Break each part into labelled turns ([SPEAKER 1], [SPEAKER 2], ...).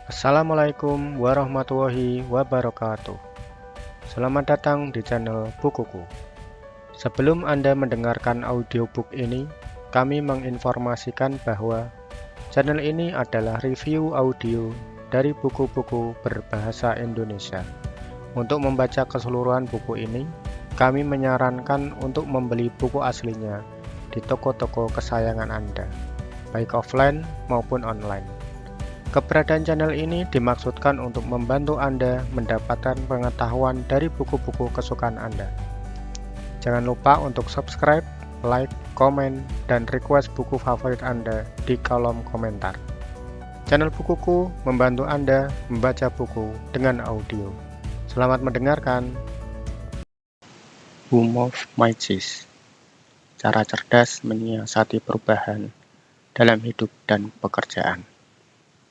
[SPEAKER 1] Assalamualaikum warahmatullahi wabarakatuh. Selamat datang di channel Bukuku. Sebelum Anda mendengarkan audiobook ini, kami menginformasikan bahwa channel ini adalah review audio dari buku-buku berbahasa Indonesia. Untuk membaca keseluruhan buku ini, kami menyarankan untuk membeli buku aslinya di toko-toko kesayangan Anda, baik offline maupun online. Keberadaan channel ini dimaksudkan untuk membantu Anda mendapatkan pengetahuan dari buku-buku kesukaan Anda. Jangan lupa untuk subscribe, like, komen, dan request buku favorit Anda di kolom komentar. Channel Bukuku membantu Anda membaca buku dengan audio. Selamat mendengarkan. Boom of Magic. Cara cerdas menyiasati perubahan dalam hidup dan pekerjaan.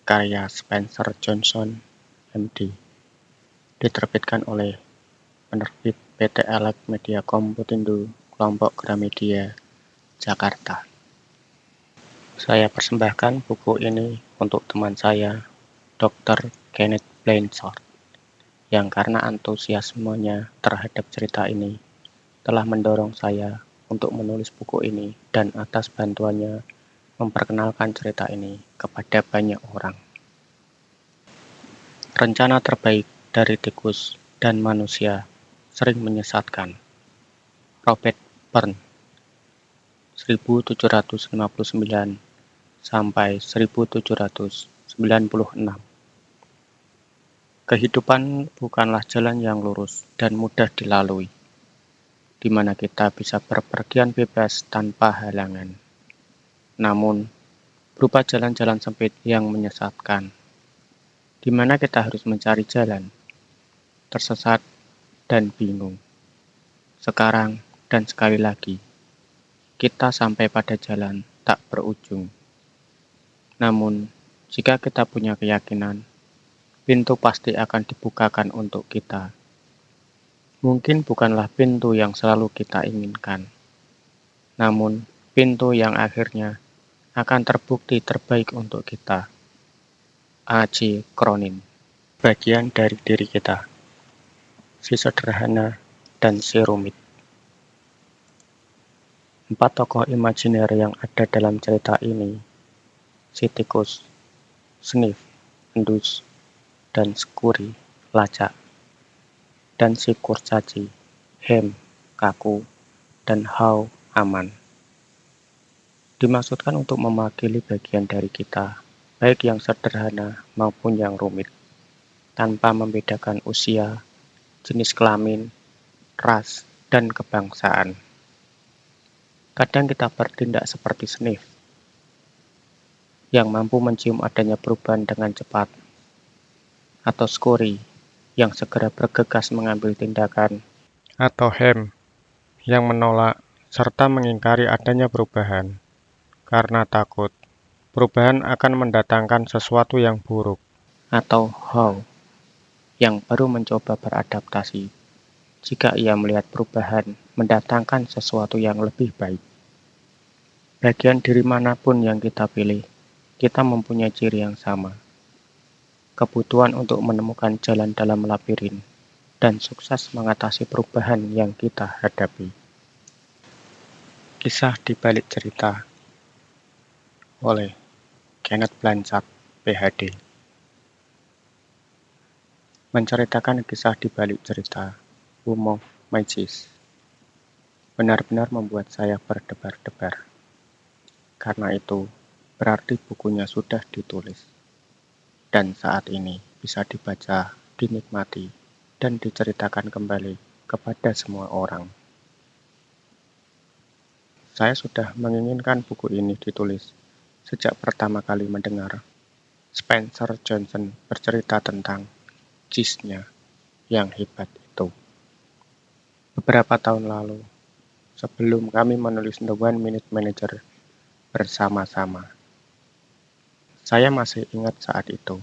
[SPEAKER 1] Karya Spencer Johnson, MD, diterbitkan oleh penerbit PT Elek Media Komputindo, Kelompok Gramedia, Jakarta. Saya persembahkan buku ini untuk teman saya, Dr. Kenneth Blanchard, yang karena antusiasmenya terhadap cerita ini, telah mendorong saya untuk menulis buku ini dan atas bantuannya memperkenalkan cerita ini kepada banyak orang. Rencana terbaik dari tikus dan manusia sering menyesatkan. Robert Burns, 1759 sampai 1796. Kehidupan bukanlah jalan yang lurus dan mudah dilalui, di mana kita bisa berpergian bebas tanpa halangan. Namun, berupa jalan-jalan sempit yang menyesatkan, di mana kita harus mencari jalan, tersesat, dan bingung. Sekarang dan sekali lagi, kita sampai pada jalan tak berujung. Namun, jika kita punya keyakinan, pintu pasti akan dibukakan untuk kita. Mungkin bukanlah pintu yang selalu kita inginkan, namun pintu yang akhirnya akan terbukti terbaik untuk kita. A.J. Cronin. Bagian dari diri kita, si sederhana dan si rumit. 4 tokoh imajiner yang ada dalam cerita ini, si tikus, Sniff, endus, dan Scurry, lacak, dan si kurcaci, Hem, kaku, dan How, aman. Dimaksudkan untuk mewakili bagian dari kita, baik yang sederhana maupun yang rumit, tanpa membedakan usia, jenis kelamin, ras, dan kebangsaan. Kadang kita bertindak seperti Sniff, yang mampu mencium adanya perubahan dengan cepat, atau Scurry, yang segera bergegas mengambil tindakan, atau Hem, yang menolak serta mengingkari adanya perubahan, karena takut perubahan akan mendatangkan sesuatu yang buruk, atau How, yang baru mencoba beradaptasi jika ia melihat perubahan mendatangkan sesuatu yang lebih baik. Bagian diri manapun yang kita pilih, kita mempunyai ciri yang sama. Kebutuhan untuk menemukan jalan dalam labirin dan sukses mengatasi perubahan yang kita hadapi. Kisah di balik cerita oleh Kenneth Blanchard, PhD. Menceritakan kisah di balik cerita Boom of Magic benar-benar membuat saya berdebar-debar. Karena itu, berarti bukunya sudah ditulis. Dan saat ini bisa dibaca, dinikmati, dan diceritakan kembali kepada semua orang. Saya sudah menginginkan buku ini ditulis sejak pertama kali mendengar Spencer Johnson bercerita tentang cheese-nya yang hebat itu. Beberapa tahun lalu, sebelum kami menulis The 1 Minute Manager bersama-sama. Saya masih ingat saat itu.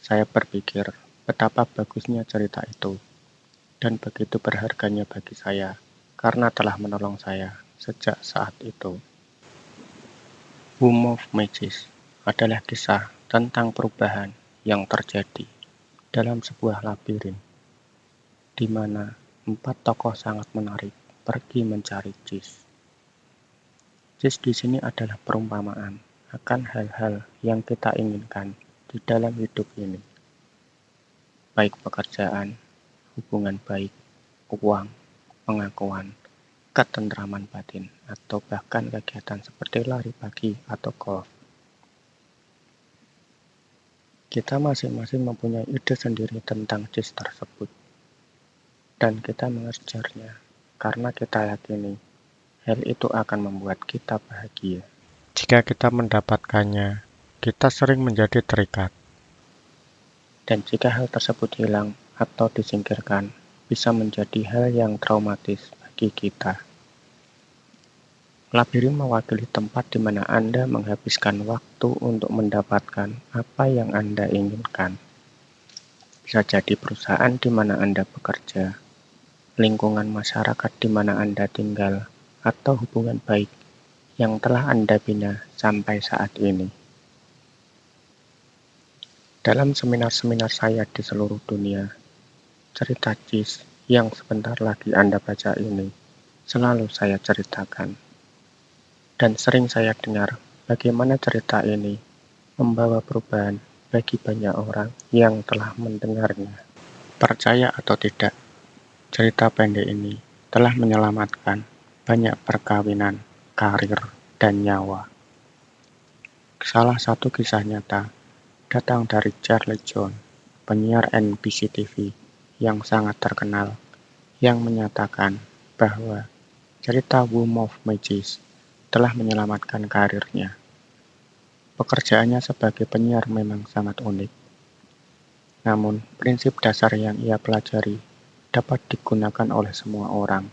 [SPEAKER 1] Saya berpikir betapa bagusnya cerita itu dan begitu berharganya bagi saya karena telah menolong saya sejak saat itu. Boom of Magic adalah kisah tentang perubahan yang terjadi dalam sebuah labirin, di mana 4 tokoh sangat menarik pergi mencari cheese. Cheese di sini adalah perumpamaan akan hal-hal yang kita inginkan di dalam hidup ini, baik pekerjaan, hubungan baik, uang, pengakuan, ketentraman batin, atau bahkan kegiatan seperti lari pagi atau golf. Kita masing-masing mempunyai ide sendiri tentang cheese tersebut, dan kita mengejarnya karena kita yakini hal itu akan membuat kita bahagia. Jika kita mendapatkannya, kita sering menjadi terikat. Dan jika hal tersebut hilang atau disingkirkan, bisa menjadi hal yang traumatis bagi kita. Labirin mewakili tempat di mana Anda menghabiskan waktu untuk mendapatkan apa yang Anda inginkan. Bisa jadi perusahaan di mana Anda bekerja, lingkungan masyarakat di mana Anda tinggal, atau hubungan baik yang telah Anda bina sampai saat ini. Dalam seminar-seminar saya di seluruh dunia, cerita cheese yang sebentar lagi Anda baca ini selalu saya ceritakan. Dan sering saya dengar bagaimana cerita ini membawa perubahan bagi banyak orang yang telah mendengarnya. Percaya atau tidak, cerita pendek ini telah menyelamatkan banyak perkawinan, karir, dan nyawa. Salah satu kisah nyata datang dari Charlie John, penyiar NBC TV yang sangat terkenal, yang menyatakan bahwa cerita Womb of Magic telah menyelamatkan karirnya. Pekerjaannya sebagai penyiar memang sangat unik. Namun, prinsip dasar yang ia pelajari dapat digunakan oleh semua orang.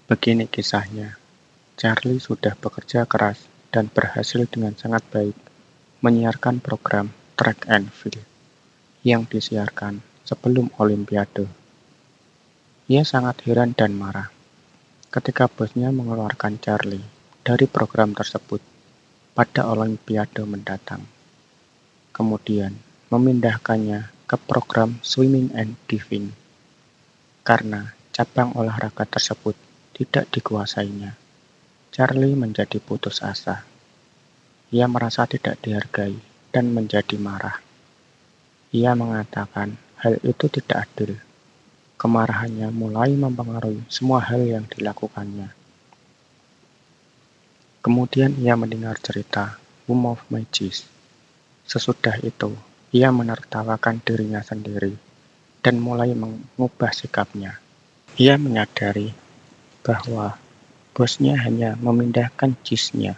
[SPEAKER 1] Begini kisahnya, Charlie sudah bekerja keras dan berhasil dengan sangat baik menyiarkan program Track and Field yang disiarkan sebelum Olimpiade. Ia sangat heran dan marah ketika bosnya mengeluarkan Charlie dari program tersebut pada Olimpiade mendatang. Kemudian memindahkannya ke program Swimming and Diving karena cabang olahraga tersebut tidak dikuasainya. Charlie menjadi putus asa. Ia merasa tidak dihargai dan menjadi marah. Ia mengatakan hal itu tidak adil. Kemarahannya mulai mempengaruhi semua hal yang dilakukannya. Kemudian ia mendengar cerita Womb of Magic. Sesudah itu, ia menertawakan dirinya sendiri dan mulai mengubah sikapnya. Ia menyadari bahwa bosnya hanya memindahkan cheese-nya.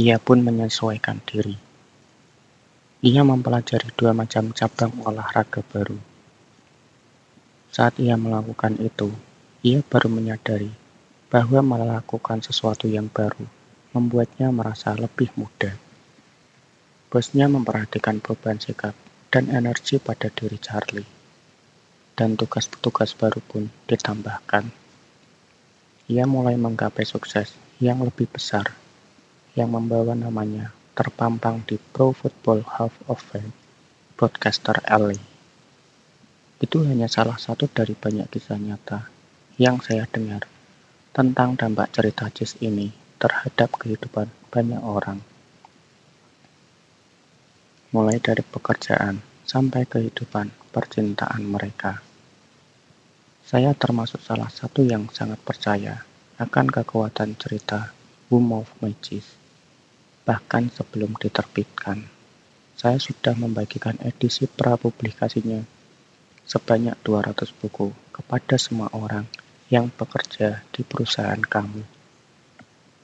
[SPEAKER 1] Ia pun menyesuaikan diri. Ia mempelajari 2 macam cabang olahraga baru. Saat ia melakukan itu, ia baru menyadari bahwa melakukan sesuatu yang baru membuatnya merasa lebih muda. Bosnya memperhatikan beban sikap dan energi pada diri Charlie. Dan tugas-tugas baru pun ditambahkan. Ia mulai menggapai sukses yang lebih besar, yang membawa namanya terpampang di Pro Football Hall of Fame, podcaster LA. Itu hanya salah satu dari banyak kisah nyata yang saya dengar tentang dampak cerita cheese ini terhadap kehidupan banyak orang. Mulai dari pekerjaan sampai kehidupan percintaan mereka. Saya termasuk salah satu yang sangat percaya akan kekuatan cerita Womb of Magic. Bahkan sebelum diterbitkan, saya sudah membagikan edisi prapublikasinya sebanyak 200 buku kepada semua orang yang bekerja di perusahaan kamu.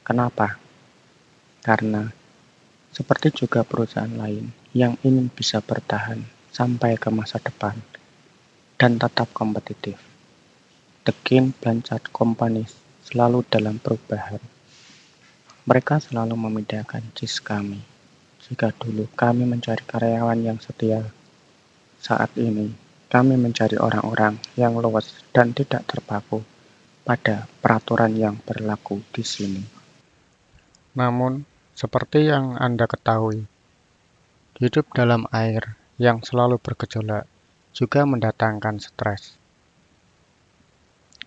[SPEAKER 1] Kenapa? Karena seperti juga perusahaan lain yang ingin bisa bertahan sampai ke masa depan dan tetap kompetitif. The King Blanchard Company selalu dalam perubahan. Mereka selalu memindahkan cheese kami. Jika dulu kami mencari karyawan yang setia, saat ini kami mencari orang-orang yang luas dan tidak terpaku pada peraturan yang berlaku di sini. Namun, seperti yang Anda ketahui, Hidup dalam air yang selalu bergejolak juga mendatangkan stres,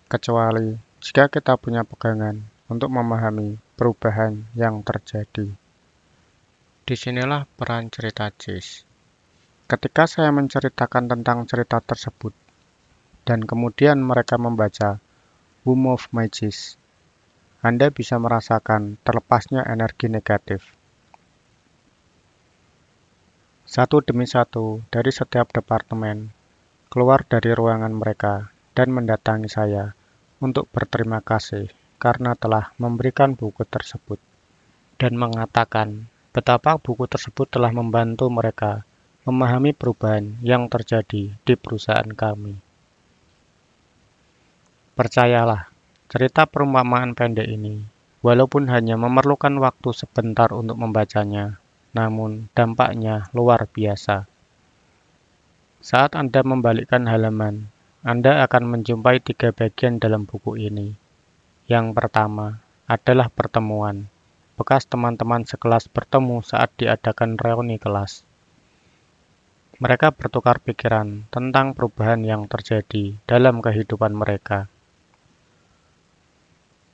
[SPEAKER 1] kecuali jika kita punya pegangan untuk memahami perubahan yang terjadi. Disinilah peran cerita Jis. Ketika saya menceritakan tentang cerita tersebut, dan kemudian mereka membaca Who Moved My Jis, Anda bisa merasakan terlepasnya energi negatif. Satu demi satu dari setiap departemen keluar dari ruangan mereka dan mendatangi saya untuk berterima kasih karena telah memberikan buku tersebut dan mengatakan betapa buku tersebut telah membantu mereka memahami perubahan yang terjadi di perusahaan kami. Percayalah, cerita perumpamaan pendek ini, walaupun hanya memerlukan waktu sebentar untuk membacanya, namun dampaknya luar biasa. Saat Anda membalikkan halaman, Anda akan menjumpai 3 bagian dalam buku ini. Yang pertama adalah pertemuan, bekas teman-teman sekelas bertemu saat diadakan reuni kelas. Mereka bertukar pikiran tentang perubahan yang terjadi dalam kehidupan mereka.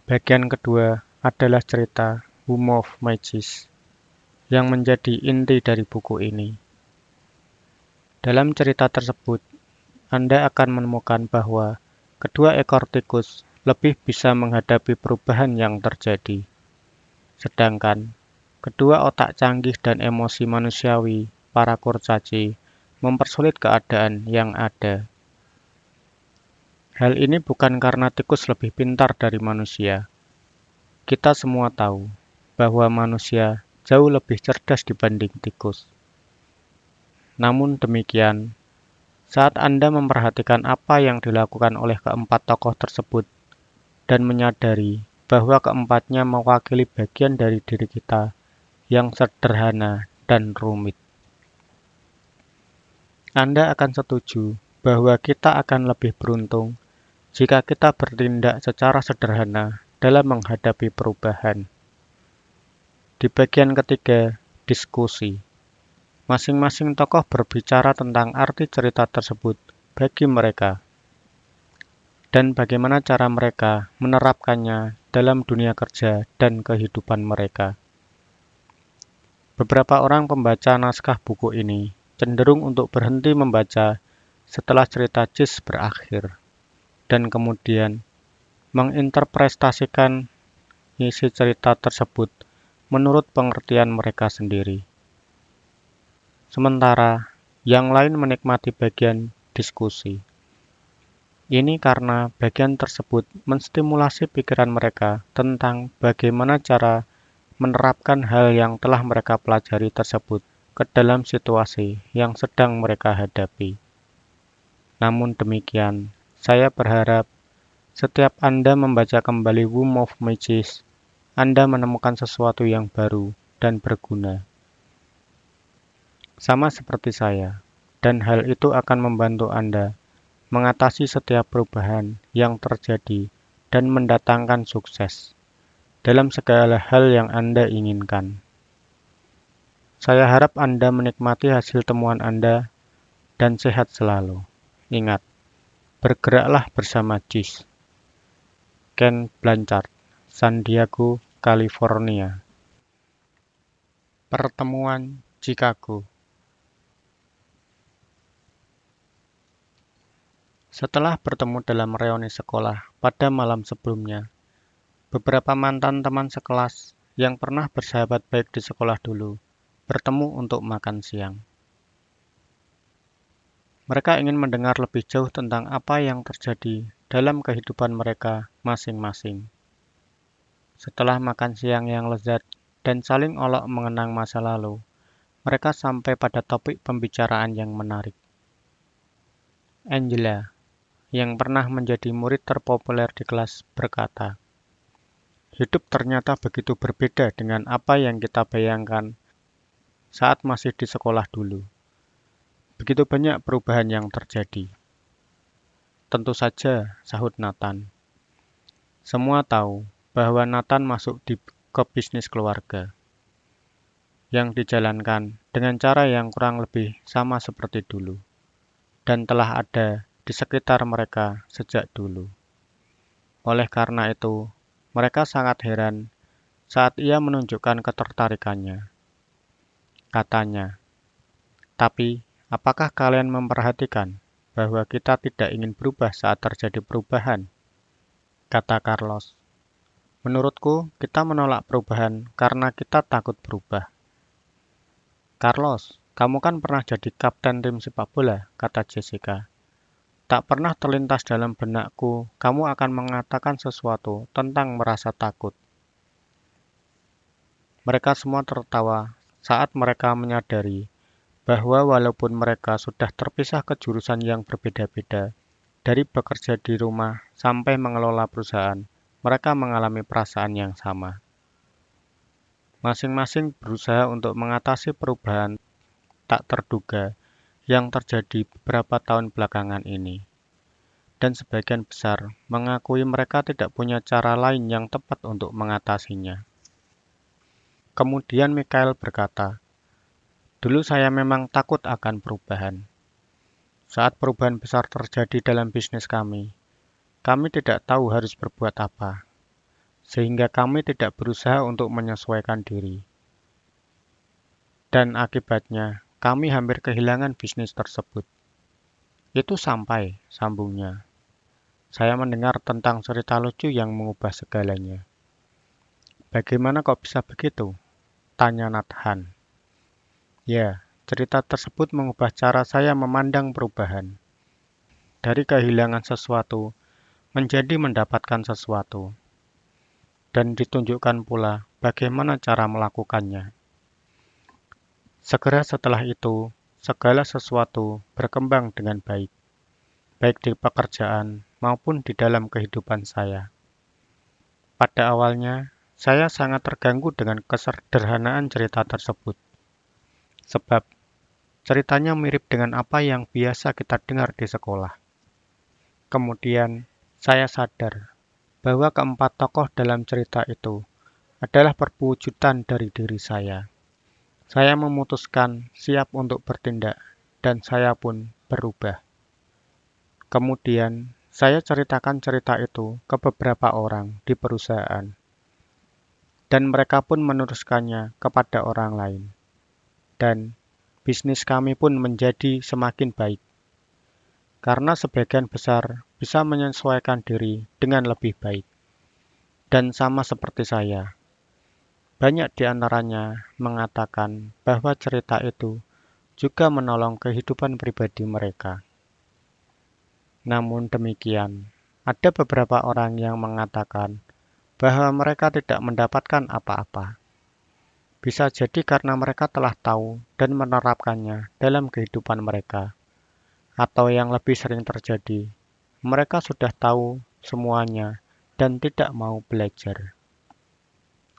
[SPEAKER 1] Bagian kedua adalah cerita Who Moved My Jis, yang menjadi inti dari buku ini. Dalam cerita tersebut, Anda akan menemukan bahwa kedua ekor tikus lebih bisa menghadapi perubahan yang terjadi. Sedangkan, kedua otak canggih dan emosi manusiawi, para kurcaci, mempersulit keadaan yang ada. Hal ini bukan karena tikus lebih pintar dari manusia. Kita semua tahu bahwa manusia jauh lebih cerdas dibanding tikus. Namun demikian, saat Anda memperhatikan apa yang dilakukan oleh keempat tokoh tersebut dan menyadari bahwa keempatnya mewakili bagian dari diri kita yang sederhana dan rumit, Anda akan setuju bahwa kita akan lebih beruntung jika kita bertindak secara sederhana dalam menghadapi perubahan. Di bagian ketiga, diskusi. Masing-masing tokoh berbicara tentang arti cerita tersebut bagi mereka dan bagaimana cara mereka menerapkannya dalam dunia kerja dan kehidupan mereka. Beberapa orang pembaca naskah buku ini cenderung untuk berhenti membaca setelah cerita Jis berakhir dan kemudian menginterpretasikan isi cerita tersebut menurut pengertian mereka sendiri. Sementara yang lain menikmati bagian diskusi. Ini karena bagian tersebut menstimulasi pikiran mereka tentang bagaimana cara menerapkan hal yang telah mereka pelajari tersebut ke dalam situasi yang sedang mereka hadapi. Namun demikian, saya berharap setiap Anda membaca kembali Who Moved My Jis, Anda menemukan sesuatu yang baru dan berguna. Sama seperti saya, dan hal itu akan membantu Anda mengatasi setiap perubahan yang terjadi dan mendatangkan sukses dalam segala hal yang Anda inginkan. Saya harap Anda menikmati hasil temuan Anda dan sehat selalu. Ingat, bergeraklah bersama Jis. Ken Blanchard, San Diego, California. Pertemuan Chicago. Setelah bertemu dalam reuni sekolah pada malam sebelumnya, beberapa mantan teman sekelas yang pernah bersahabat baik di sekolah dulu bertemu untuk makan siang. Mereka ingin mendengar lebih jauh tentang apa yang terjadi dalam kehidupan mereka masing-masing. Setelah makan siang yang lezat dan saling olok mengenang masa lalu, mereka sampai pada topik pembicaraan yang menarik. Angela, yang pernah menjadi murid terpopuler di kelas, berkata, "Hidup ternyata begitu berbeda dengan apa yang kita bayangkan saat masih di sekolah dulu. Begitu banyak perubahan yang terjadi." "Tentu saja," sahut Nathan. "Semua tahu bahwa Nathan masuk ke bisnis keluarga." yang dijalankan dengan cara yang kurang lebih sama seperti dulu, dan telah ada di sekitar mereka sejak dulu. Oleh karena itu, mereka sangat heran saat ia menunjukkan ketertarikannya. Katanya, "Tapi, apakah kalian memperhatikan bahwa kita tidak ingin berubah saat terjadi perubahan?" Kata Carlos. "Menurutku, kita menolak perubahan karena kita takut berubah." "Carlos, kamu kan pernah jadi kapten tim sepak bola," kata Jessica. "Tak pernah terlintas dalam benakku kamu akan mengatakan sesuatu tentang merasa takut." Mereka semua tertawa saat mereka menyadari bahwa walaupun mereka sudah terpisah ke jurusan yang berbeda-beda, dari bekerja di rumah sampai mengelola perusahaan, mereka mengalami perasaan yang sama. Masing-masing berusaha untuk mengatasi perubahan tak terduga yang terjadi beberapa tahun belakangan ini, dan sebagian besar mengakui mereka tidak punya cara lain yang tepat untuk mengatasinya. Kemudian Michael berkata, "Dulu saya memang takut akan perubahan. Saat perubahan besar terjadi dalam bisnis kami tidak tahu harus berbuat apa, sehingga kami tidak berusaha untuk menyesuaikan diri. Dan akibatnya, kami hampir kehilangan bisnis tersebut." "Itu sampai," sambungnya. "Saya mendengar tentang cerita lucu yang mengubah segalanya." "Bagaimana kok bisa begitu?" tanya Nathan. "Ya, cerita tersebut mengubah cara saya memandang perubahan. Dari kehilangan sesuatu menjadi mendapatkan sesuatu. Dan ditunjukkan pula bagaimana cara melakukannya. Segera setelah itu, segala sesuatu berkembang dengan baik, baik di pekerjaan maupun di dalam kehidupan saya. Pada awalnya, saya sangat terganggu dengan kesederhanaan cerita tersebut, sebab ceritanya mirip dengan apa yang biasa kita dengar di sekolah. Kemudian, saya sadar bahwa keempat tokoh dalam cerita itu adalah perwujudan dari diri saya. Saya memutuskan siap untuk bertindak, dan saya pun berubah. Kemudian, saya ceritakan cerita itu ke beberapa orang di perusahaan, dan mereka pun meneruskannya kepada orang lain. Dan bisnis kami pun menjadi semakin baik, karena sebagian besar bisa menyesuaikan diri dengan lebih baik. Dan sama seperti saya, banyak di antaranya mengatakan bahwa cerita itu juga menolong kehidupan pribadi mereka. Namun demikian, ada beberapa orang yang mengatakan bahwa mereka tidak mendapatkan apa-apa. Bisa jadi karena mereka telah tahu dan menerapkannya dalam kehidupan mereka. Atau yang lebih sering terjadi, mereka sudah tahu semuanya dan tidak mau belajar.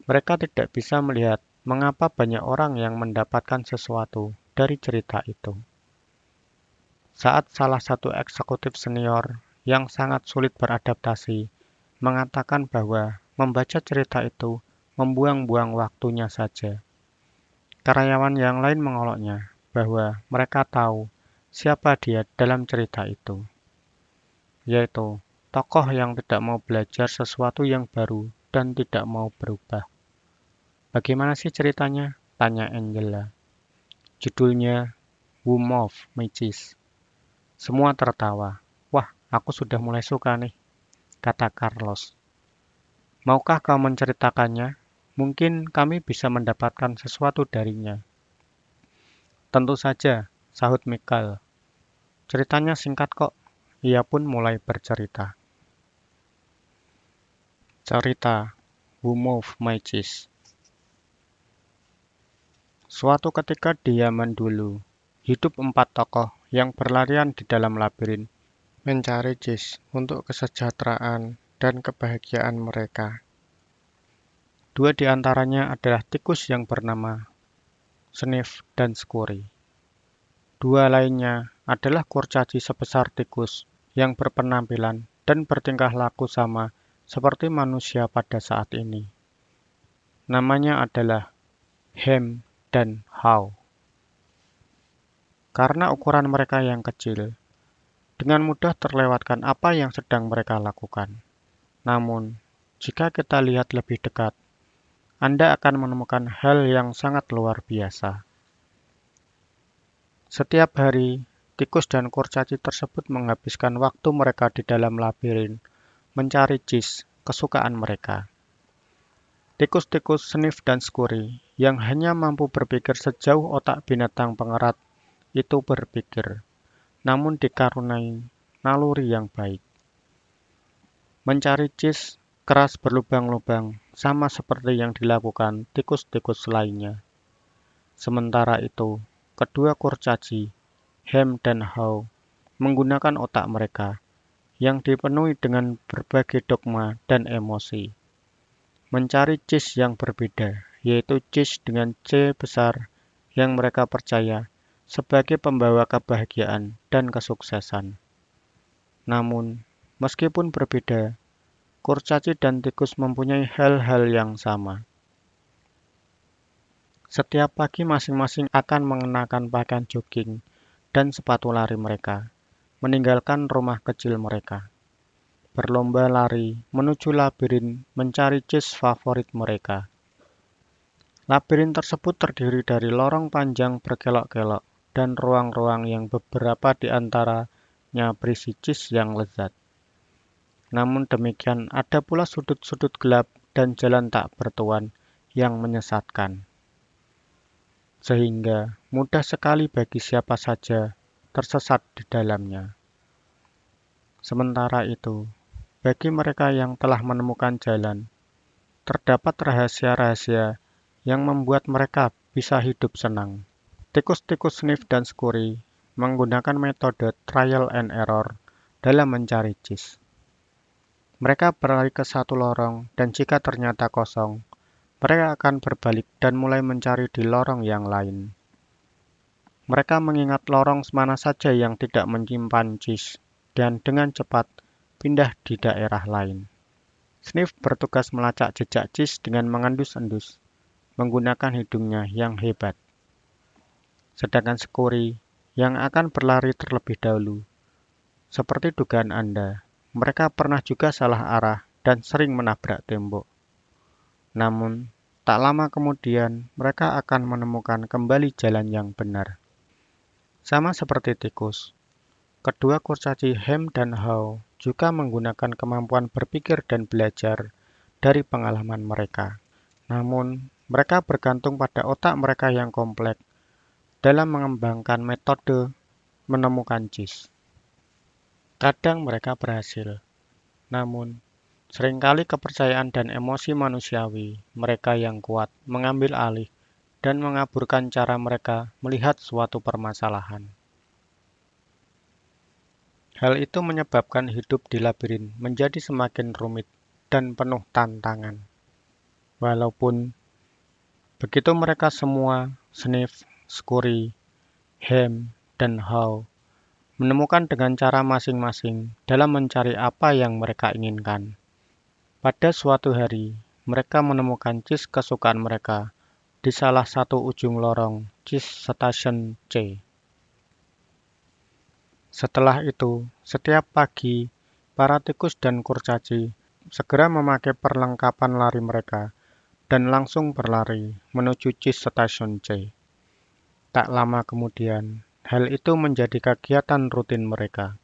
[SPEAKER 1] Mereka tidak bisa melihat mengapa banyak orang yang mendapatkan sesuatu dari cerita itu. Saat salah satu eksekutif senior yang sangat sulit beradaptasi mengatakan bahwa membaca cerita itu membuang-buang waktunya saja, karyawan yang lain mengoloknya bahwa mereka tahu siapa dia dalam cerita itu, yaitu tokoh yang tidak mau belajar sesuatu yang baru dan tidak mau berubah. "Bagaimana sih ceritanya?" tanya Angela. "Judulnya Womb of Miches." Semua tertawa. "Wah, aku sudah mulai suka nih," kata Carlos. "Maukah kau menceritakannya? Mungkin kami bisa mendapatkan sesuatu darinya." "Tentu saja," sahut Michael. "Ceritanya singkat kok." Ia pun mulai bercerita. Cerita Womb of Miches. Suatu ketika di zaman dulu, hidup 4 tokoh yang berlarian di dalam labirin, mencari jis untuk kesejahteraan dan kebahagiaan mereka. 2 di antaranya adalah tikus yang bernama Sniff dan Scurry. 2 lainnya adalah kurcaci sebesar tikus yang berpenampilan dan bertingkah laku sama seperti manusia pada saat ini. Namanya adalah Ham dan How. Karena ukuran mereka yang kecil, dengan mudah terlewatkan apa yang sedang mereka lakukan. Namun, jika kita lihat lebih dekat, Anda akan menemukan hal yang sangat luar biasa. Setiap hari, tikus dan kurcaci tersebut menghabiskan waktu mereka di dalam labirin mencari cheese kesukaan mereka. Tikus-tikus Sniff dan Scurry yang hanya mampu berpikir sejauh otak binatang pengerat itu berpikir, namun dikaruniai naluri yang baik. Mencari cheese keras berlubang-lubang sama seperti yang dilakukan tikus-tikus lainnya. Sementara itu, kedua kurcaci, Ham dan How, menggunakan otak mereka yang dipenuhi dengan berbagai dogma dan emosi. Mencari cheese yang berbeda, yaitu cheese dengan C besar yang mereka percaya sebagai pembawa kebahagiaan dan kesuksesan. Namun, meskipun berbeda, kurcaci dan tikus mempunyai hal-hal yang sama. Setiap pagi masing-masing akan mengenakan pakaian jogging dan sepatu lari mereka, meninggalkan rumah kecil mereka. Berlomba lari menuju labirin mencari cheese favorit mereka. Labirin tersebut terdiri dari lorong panjang berkelok-kelok dan ruang-ruang yang beberapa di antaranya berisi cheese yang lezat. Namun demikian, ada pula sudut-sudut gelap dan jalan tak bertuan yang menyesatkan. Sehingga mudah sekali bagi siapa saja tersesat di dalamnya. Sementara itu, bagi mereka yang telah menemukan jalan, terdapat rahasia-rahasia yang membuat mereka bisa hidup senang. Tikus-tikus Sniff dan Scurry menggunakan metode trial and error dalam mencari cheese. Mereka berlari ke satu lorong dan jika ternyata kosong, mereka akan berbalik dan mulai mencari di lorong yang lain. Mereka mengingat lorong mana saja yang tidak menyimpan cheese dan dengan cepat pindah di daerah lain. Sniff bertugas melacak jejak cheese dengan mengendus-endus, menggunakan hidungnya yang hebat. Sedangkan Scurry yang akan berlari terlebih dahulu. Seperti dugaan Anda, mereka pernah juga salah arah dan sering menabrak tembok. Namun, tak lama kemudian mereka akan menemukan kembali jalan yang benar. Sama seperti tikus, kedua kurcaci Ham dan How juga menggunakan kemampuan berpikir dan belajar dari pengalaman mereka. Namun, mereka bergantung pada otak mereka yang kompleks dalam mengembangkan metode menemukan cheese. Kadang mereka berhasil, namun seringkali kepercayaan dan emosi manusiawi mereka yang kuat mengambil alih dan mengaburkan cara mereka melihat suatu permasalahan. Hal itu menyebabkan hidup di labirin menjadi semakin rumit dan penuh tantangan. Walaupun begitu mereka semua, Sniff, Scurry, Ham, dan How, menemukan dengan cara masing-masing dalam mencari apa yang mereka inginkan. Pada suatu hari, mereka menemukan cheese kesukaan mereka di salah satu ujung lorong cheese station C. Setelah itu, setiap pagi, para tikus dan kurcaci segera memakai perlengkapan lari mereka dan langsung berlari menuju cheese station C. Tak lama kemudian, hal itu menjadi kegiatan rutin mereka.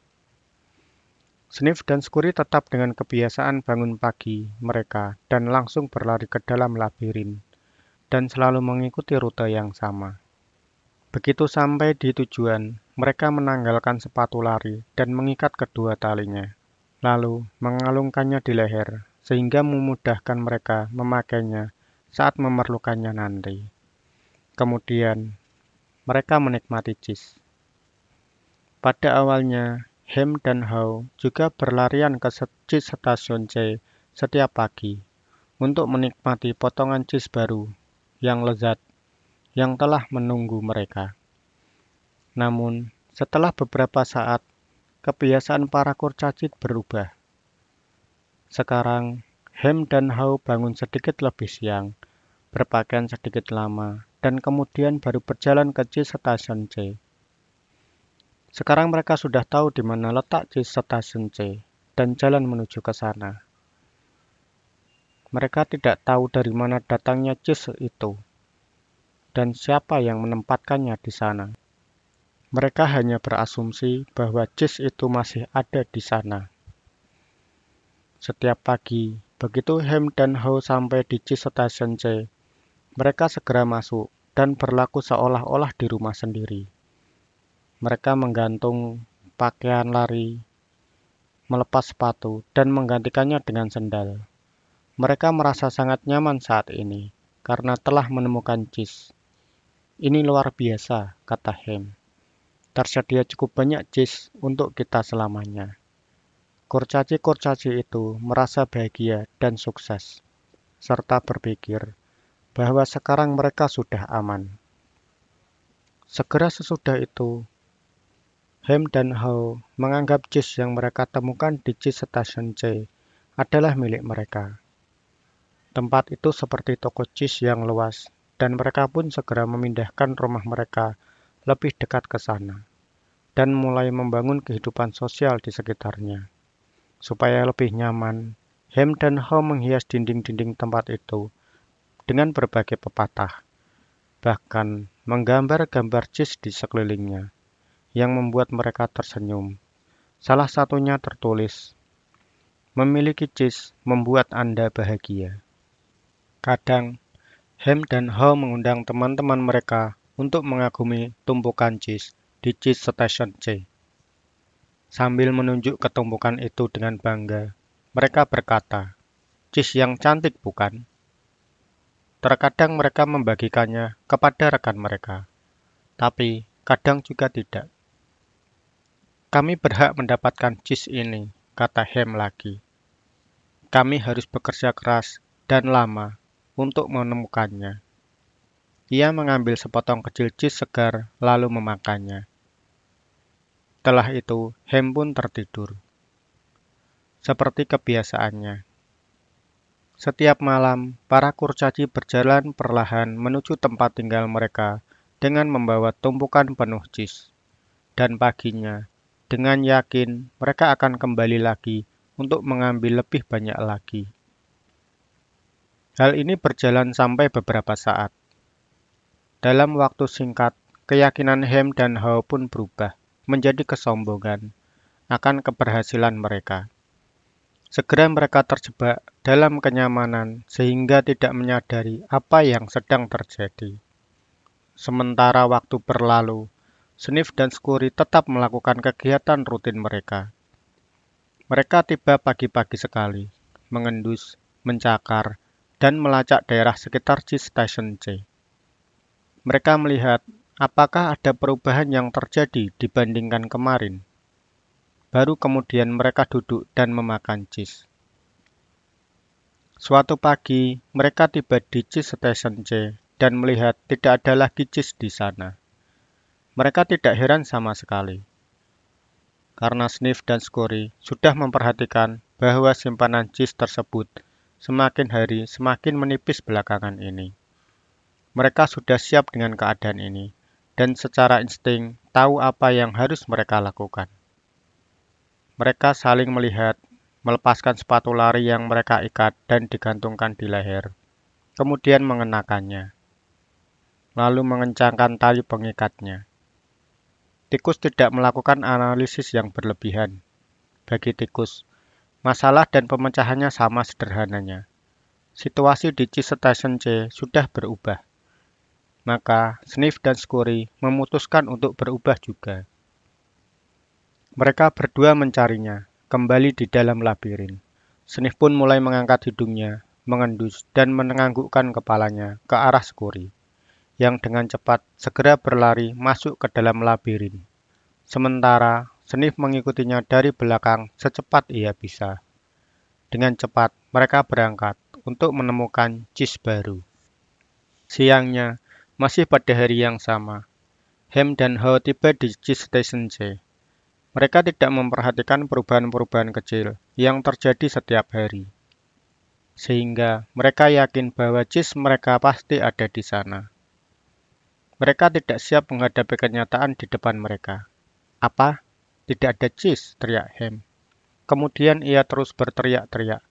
[SPEAKER 1] Sniff dan Scurry tetap dengan kebiasaan bangun pagi mereka dan langsung berlari ke dalam labirin dan selalu mengikuti rute yang sama. Begitu sampai di tujuan, mereka menanggalkan sepatu lari dan mengikat kedua talinya, lalu mengalungkannya di leher sehingga memudahkan mereka memakainya saat memerlukannya nanti. Kemudian, mereka menikmati cheese. Pada awalnya, Ham dan How juga berlarian ke cheese stasiun C setiap pagi untuk menikmati potongan cheese baru yang lezat yang telah menunggu mereka. Namun, setelah beberapa saat, kebiasaan para kurcaci berubah. Sekarang, Ham dan How bangun sedikit lebih siang berpakaian sedikit lama, dan kemudian baru berjalan ke Cheese Station C. Sekarang mereka sudah tahu di mana letak Cheese Station C dan jalan menuju ke sana. Mereka tidak tahu dari mana datangnya cheese itu dan siapa yang menempatkannya di sana. Mereka hanya berasumsi bahwa cheese itu masih ada di sana. Setiap pagi, begitu Hem dan Ho sampai di Cheese Station C, mereka segera masuk dan berlaku seolah-olah di rumah sendiri. Mereka menggantung pakaian lari, melepas sepatu, dan menggantikannya dengan sendal. Mereka merasa sangat nyaman saat ini karena telah menemukan cheese. Ini luar biasa, kata Hem. Tersedia cukup banyak cheese untuk kita selamanya. Kurcaci-kurcaci itu merasa bahagia dan sukses, serta berpikir bahwa sekarang mereka sudah aman. Segera sesudah itu, Hem dan Ho menganggap cheese yang mereka temukan di Cheese Station C adalah milik mereka. Tempat itu seperti toko cheese yang luas, dan mereka pun segera memindahkan rumah mereka lebih dekat ke sana, dan mulai membangun kehidupan sosial di sekitarnya. Supaya lebih nyaman, Hem dan Ho menghias dinding-dinding tempat itu dengan berbagai pepatah, bahkan menggambar gambar cheese di sekelilingnya, yang membuat mereka tersenyum. Salah satunya tertulis, "Memiliki cheese membuat Anda bahagia." Kadang, Hem dan Ho mengundang teman-teman mereka untuk mengagumi tumpukan cheese di Cheese Station C. Sambil menunjuk ke tumpukan itu dengan bangga, mereka berkata, "Cheese yang cantik, bukan?" Terkadang mereka membagikannya kepada rekan mereka, tapi kadang juga tidak. "Kami berhak mendapatkan cheese ini," kata Hem lagi. "Kami harus bekerja keras dan lama untuk menemukannya." Ia mengambil sepotong kecil cheese segar lalu memakannya. Setelah itu, Hem pun tertidur. Seperti kebiasaannya. Setiap malam, para kurcaci berjalan perlahan menuju tempat tinggal mereka dengan membawa tumpukan penuh cheese. Dan paginya, dengan yakin mereka akan kembali lagi untuk mengambil lebih banyak lagi. Hal ini berjalan sampai beberapa saat. Dalam waktu singkat, keyakinan Hem dan Ho pun berubah menjadi kesombongan akan keberhasilan mereka. Segera mereka terjebak dalam kenyamanan sehingga tidak menyadari apa yang sedang terjadi. Sementara waktu berlalu, Sniff dan Scurry tetap melakukan kegiatan rutin mereka. Mereka tiba pagi-pagi sekali, mengendus, mencakar, dan melacak daerah sekitar Cheese Station C. Mereka melihat apakah ada perubahan yang terjadi dibandingkan kemarin. Baru kemudian mereka duduk dan memakan cheese. Suatu pagi, mereka tiba di Cheese Station C dan melihat tidak ada lagi cheese di sana. Mereka tidak heran sama sekali, karena Sniff dan Scurry sudah memperhatikan bahwa simpanan cheese tersebut semakin hari semakin menipis belakangan ini. Mereka sudah siap dengan keadaan ini, dan secara insting tahu apa yang harus mereka lakukan. Mereka saling melihat, melepaskan sepatu lari yang mereka ikat dan digantungkan di leher, kemudian mengenakannya, lalu mengencangkan tali pengikatnya. Tikus tidak melakukan analisis yang berlebihan. Bagi tikus, masalah dan pemecahannya sama sederhananya. Situasi di Cheese Station C sudah berubah. Maka Sniff dan Scurry memutuskan untuk berubah juga. Mereka berdua mencarinya, kembali di dalam labirin. Sniff pun mulai mengangkat hidungnya, mengendus, dan menganggukkan kepalanya ke arah Scurry, yang dengan cepat segera berlari masuk ke dalam labirin. Sementara, Sniff mengikutinya dari belakang secepat ia bisa. Dengan cepat, mereka berangkat untuk menemukan cheese baru. Siangnya, masih pada hari yang sama, Hem dan Ho tiba di Cheese Station C. Mereka tidak memperhatikan perubahan-perubahan kecil yang terjadi setiap hari. sehingga mereka yakin bahwa jis mereka pasti ada di sana. Mereka tidak siap menghadapi kenyataan di depan mereka. Apa? Tidak ada jis, teriak Hem. Kemudian ia terus berteriak-teriak.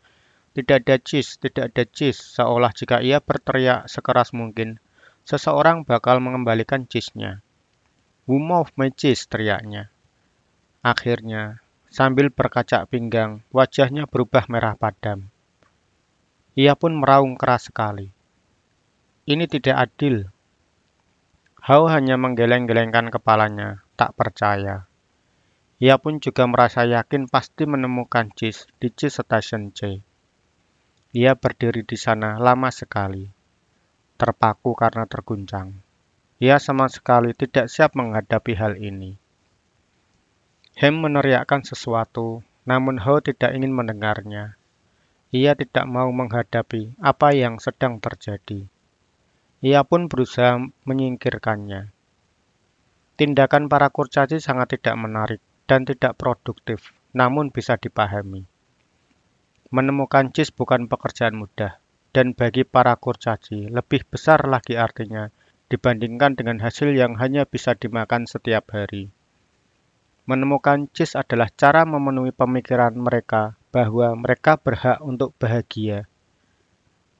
[SPEAKER 1] Tidak ada jis, tidak ada jis, seolah jika ia berteriak sekeras mungkin, seseorang bakal mengembalikan jisnya. Who moved my jis, teriaknya. Akhirnya, sambil berkacak pinggang, wajahnya berubah merah padam. Ia pun meraung keras sekali. Ini tidak adil. Hao hanya menggeleng-gelengkan kepalanya, tak percaya. Ia pun juga merasa yakin pasti menemukan jis di jis Station C. Ia berdiri di sana lama sekali, terpaku karena terguncang. Ia sama sekali tidak siap menghadapi hal ini. Hem meneriakkan sesuatu, namun Hao tidak ingin mendengarnya. Ia tidak mau menghadapi apa yang sedang terjadi. Ia pun berusaha menyingkirkannya. Tindakan para kurcaci sangat tidak menarik dan tidak produktif, namun bisa dipahami. Menemukan jis bukan pekerjaan mudah, dan bagi para kurcaci lebih besar lagi artinya dibandingkan dengan hasil yang hanya bisa dimakan setiap hari. Menemukan jis adalah cara memenuhi pemikiran mereka bahwa mereka berhak untuk bahagia.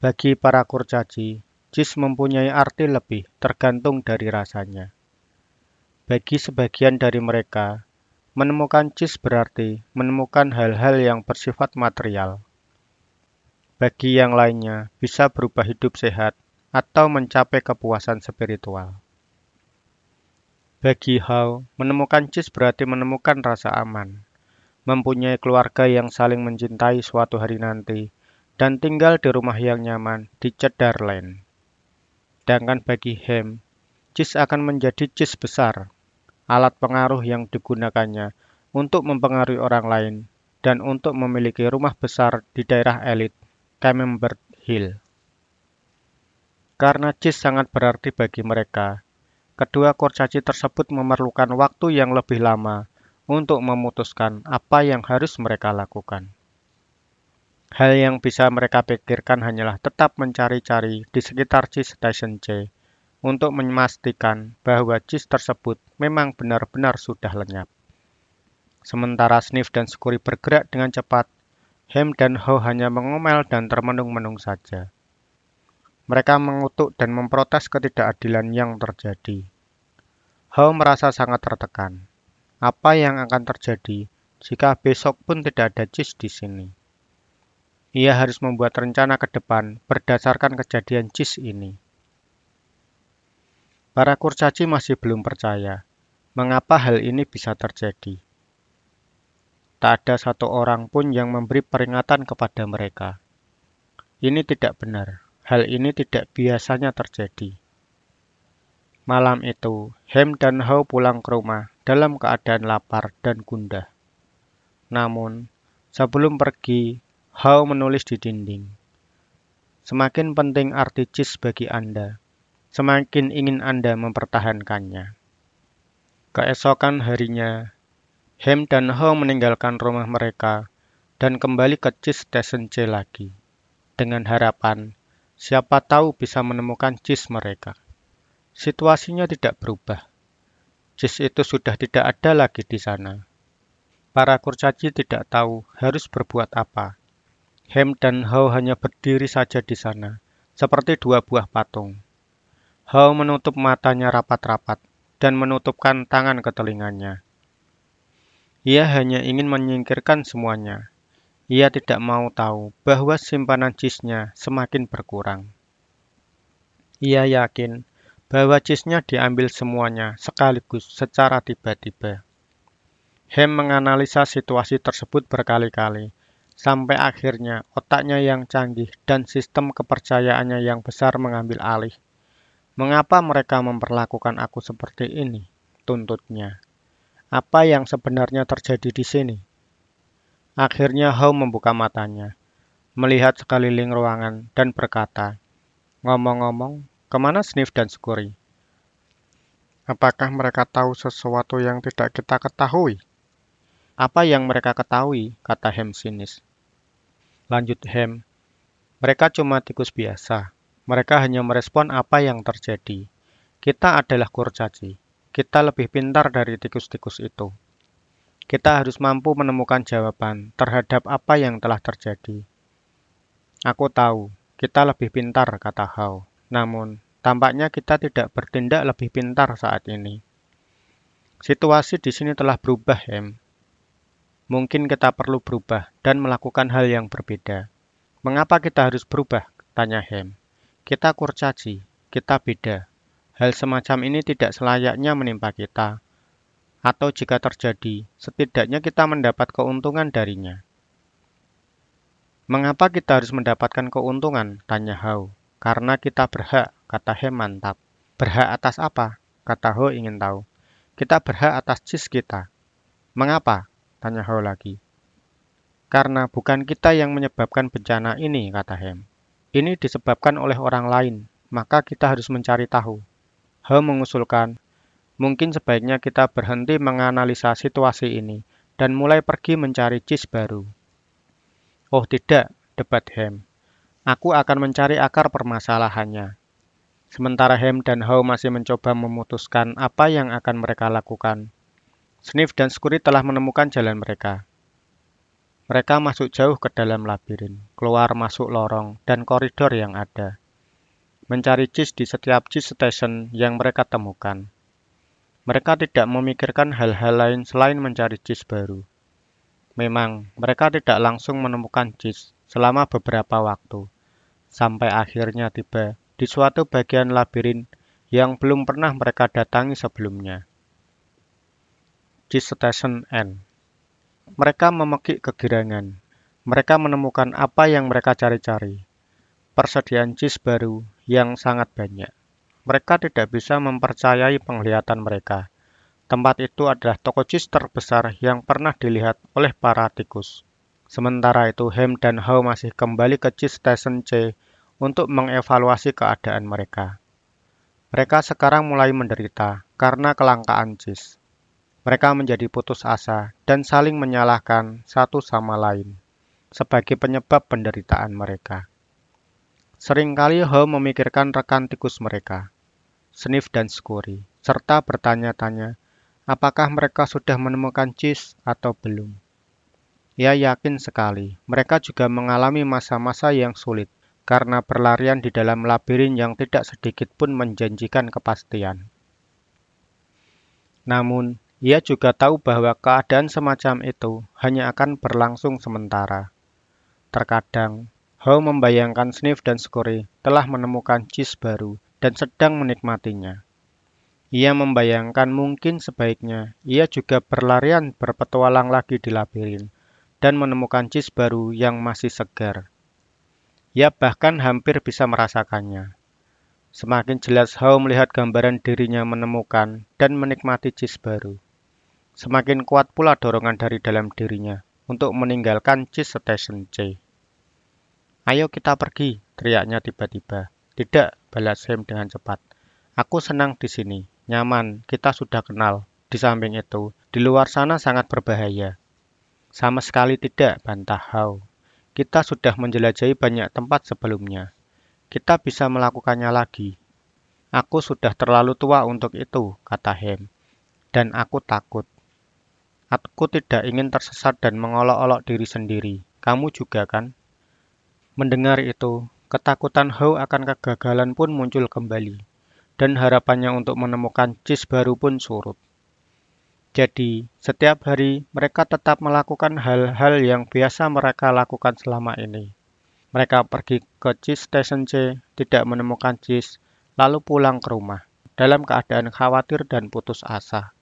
[SPEAKER 1] Bagi para kurcaci, jis mempunyai arti lebih tergantung dari rasanya. Bagi sebagian dari mereka, menemukan jis berarti menemukan hal-hal yang bersifat material. Bagi yang lainnya, bisa berubah hidup sehat atau mencapai kepuasan spiritual. Bagi Hao, menemukan jis berarti menemukan rasa aman, mempunyai keluarga yang saling mencintai suatu hari nanti, dan tinggal di rumah yang nyaman di Cedar Lane. Sedangkan bagi Hem, jis akan menjadi jis besar, alat pengaruh yang digunakannya untuk mempengaruhi orang lain dan untuk memiliki rumah besar di daerah elit Camembert Hill. Karena jis sangat berarti bagi mereka, kedua kurcaci tersebut memerlukan waktu yang lebih lama untuk memutuskan apa yang harus mereka lakukan. Hal yang bisa mereka pikirkan hanyalah tetap mencari-cari di sekitar jis Station C untuk memastikan bahwa jis tersebut memang benar-benar sudah lenyap. Sementara Sniff dan Scurry bergerak dengan cepat, Hem dan Hao hanya mengomel dan termenung-menung saja. Mereka mengutuk dan memprotes ketidakadilan yang terjadi. Hao merasa sangat tertekan. Apa yang akan terjadi jika besok pun tidak ada jis di sini? Ia harus membuat rencana ke depan berdasarkan kejadian jis ini. Para kurcaci masih belum percaya mengapa hal ini bisa terjadi. Tak ada satu orang pun yang memberi peringatan kepada mereka. Ini tidak benar. Hal ini tidak biasanya terjadi. Malam itu, Hem dan Hao pulang ke rumah dalam keadaan lapar dan gundah. Namun, sebelum pergi, Hao menulis di dinding. Semakin penting arti jis bagi Anda, semakin ingin Anda mempertahankannya. Keesokan harinya, Hem dan Hao meninggalkan rumah mereka dan kembali ke jis Station C lagi, dengan harapan siapa tahu bisa menemukan jis mereka. Situasinya tidak berubah. Jis itu sudah tidak ada lagi di sana. Para kurcaci tidak tahu harus berbuat apa. Hem dan Hao hanya berdiri saja di sana, seperti dua buah patung. Hao menutup matanya rapat-rapat dan menutupkan tangan ke telinganya. Ia hanya ingin menyingkirkan semuanya. Ia tidak mau tahu bahwa simpanan jisnya semakin berkurang. Ia yakin bahwa jisnya diambil semuanya sekaligus secara tiba-tiba. Hem menganalisa situasi tersebut berkali-kali, sampai akhirnya otaknya yang canggih dan sistem kepercayaannya yang besar mengambil alih. Mengapa mereka memperlakukan aku seperti ini? Tuntutnya. Apa yang sebenarnya terjadi di sini? Akhirnya Hao membuka matanya, melihat sekeliling ruangan dan berkata, ngomong-ngomong, kemana Sniff dan Scurry? Apakah mereka tahu sesuatu yang tidak kita ketahui? Apa yang mereka ketahui? Kata Hem sinis. Lanjut Hem. Mereka cuma tikus biasa. Mereka hanya merespon apa yang terjadi. Kita adalah kurcaci. Kita lebih pintar dari tikus-tikus itu. Kita harus mampu menemukan jawaban terhadap apa yang telah terjadi. Aku tahu, kita lebih pintar, kata Hao. Namun, tampaknya kita tidak bertindak lebih pintar saat ini. Situasi di sini telah berubah, Hem. Mungkin kita perlu berubah dan melakukan hal yang berbeda. Mengapa kita harus berubah? Tanya Hem. Kita kurcaci, kita beda. Hal semacam ini tidak selayaknya menimpa kita. Atau jika terjadi, setidaknya kita mendapat keuntungan darinya. Mengapa kita harus mendapatkan keuntungan? Tanya Hao. Karena kita berhak, kata Hem mantap. Berhak atas apa? Kata Hao ingin tahu. Kita berhak atas jis kita. Mengapa? Tanya Hao lagi. Karena bukan kita yang menyebabkan bencana ini, kata Hem. Ini disebabkan oleh orang lain, maka kita harus mencari tahu. Hao mengusulkan, mungkin sebaiknya kita berhenti menganalisa situasi ini dan mulai pergi mencari jis baru. Oh tidak, debat Hem. Aku akan mencari akar permasalahannya. Sementara Hem dan Hao masih mencoba memutuskan apa yang akan mereka lakukan, Sniff dan Scurry telah menemukan jalan mereka. Mereka masuk jauh ke dalam labirin, keluar masuk lorong dan koridor yang ada. Mencari jis di setiap jis station yang mereka temukan. Mereka tidak memikirkan hal-hal lain selain mencari jis baru. Memang, mereka tidak langsung menemukan jis selama beberapa waktu, sampai akhirnya tiba di suatu bagian labirin yang belum pernah mereka datangi sebelumnya. Jis Station N. Mereka memekik kegirangan. Mereka menemukan apa yang mereka cari-cari. Persediaan jis baru yang sangat banyak. Mereka tidak bisa mempercayai penglihatan mereka. Tempat itu adalah toko jis terbesar yang pernah dilihat oleh para tikus. Sementara itu, Hem dan Hao masih kembali ke jis Station C untuk mengevaluasi keadaan mereka. Mereka sekarang mulai menderita karena kelangkaan jis. Mereka menjadi putus asa dan saling menyalahkan satu sama lain sebagai penyebab penderitaan mereka. Seringkali Hao memikirkan rekan tikus mereka, Sniff dan Scurry, serta bertanya-tanya apakah mereka sudah menemukan jis atau belum. Ia yakin sekali mereka juga mengalami masa-masa yang sulit karena berlarian di dalam labirin yang tidak sedikit pun menjanjikan kepastian. Namun, ia juga tahu bahwa keadaan semacam itu hanya akan berlangsung sementara. Terkadang, Hao membayangkan Sniff dan Scurry telah menemukan jis baru dan sedang menikmatinya. Ia membayangkan mungkin sebaiknya ia juga berlarian berpetualang lagi di labirin dan menemukan jis baru yang masih segar. Ia bahkan hampir bisa merasakannya. Semakin jelas Hao melihat gambaran dirinya menemukan dan menikmati jis baru. Semakin kuat pula dorongan dari dalam dirinya untuk meninggalkan jis Station C. Ayo kita pergi, teriaknya tiba-tiba. Tidak, balas Hem dengan cepat. Aku senang di sini, nyaman, kita sudah kenal. Di samping itu, di luar sana sangat berbahaya. Sama sekali tidak, bantah Hao. Kita sudah menjelajahi banyak tempat sebelumnya. Kita bisa melakukannya lagi. Aku sudah terlalu tua untuk itu, kata Hem. Dan aku takut. Aku tidak ingin tersesat dan mengolok-olok diri sendiri. Kamu juga kan? Mendengar itu, ketakutan Hao akan kegagalan pun muncul kembali, dan harapannya untuk menemukan jis baru pun surut. Jadi, setiap hari mereka tetap melakukan hal-hal yang biasa mereka lakukan selama ini. Mereka pergi ke jis Station C, tidak menemukan jis, lalu pulang ke rumah, dalam keadaan khawatir dan putus asa.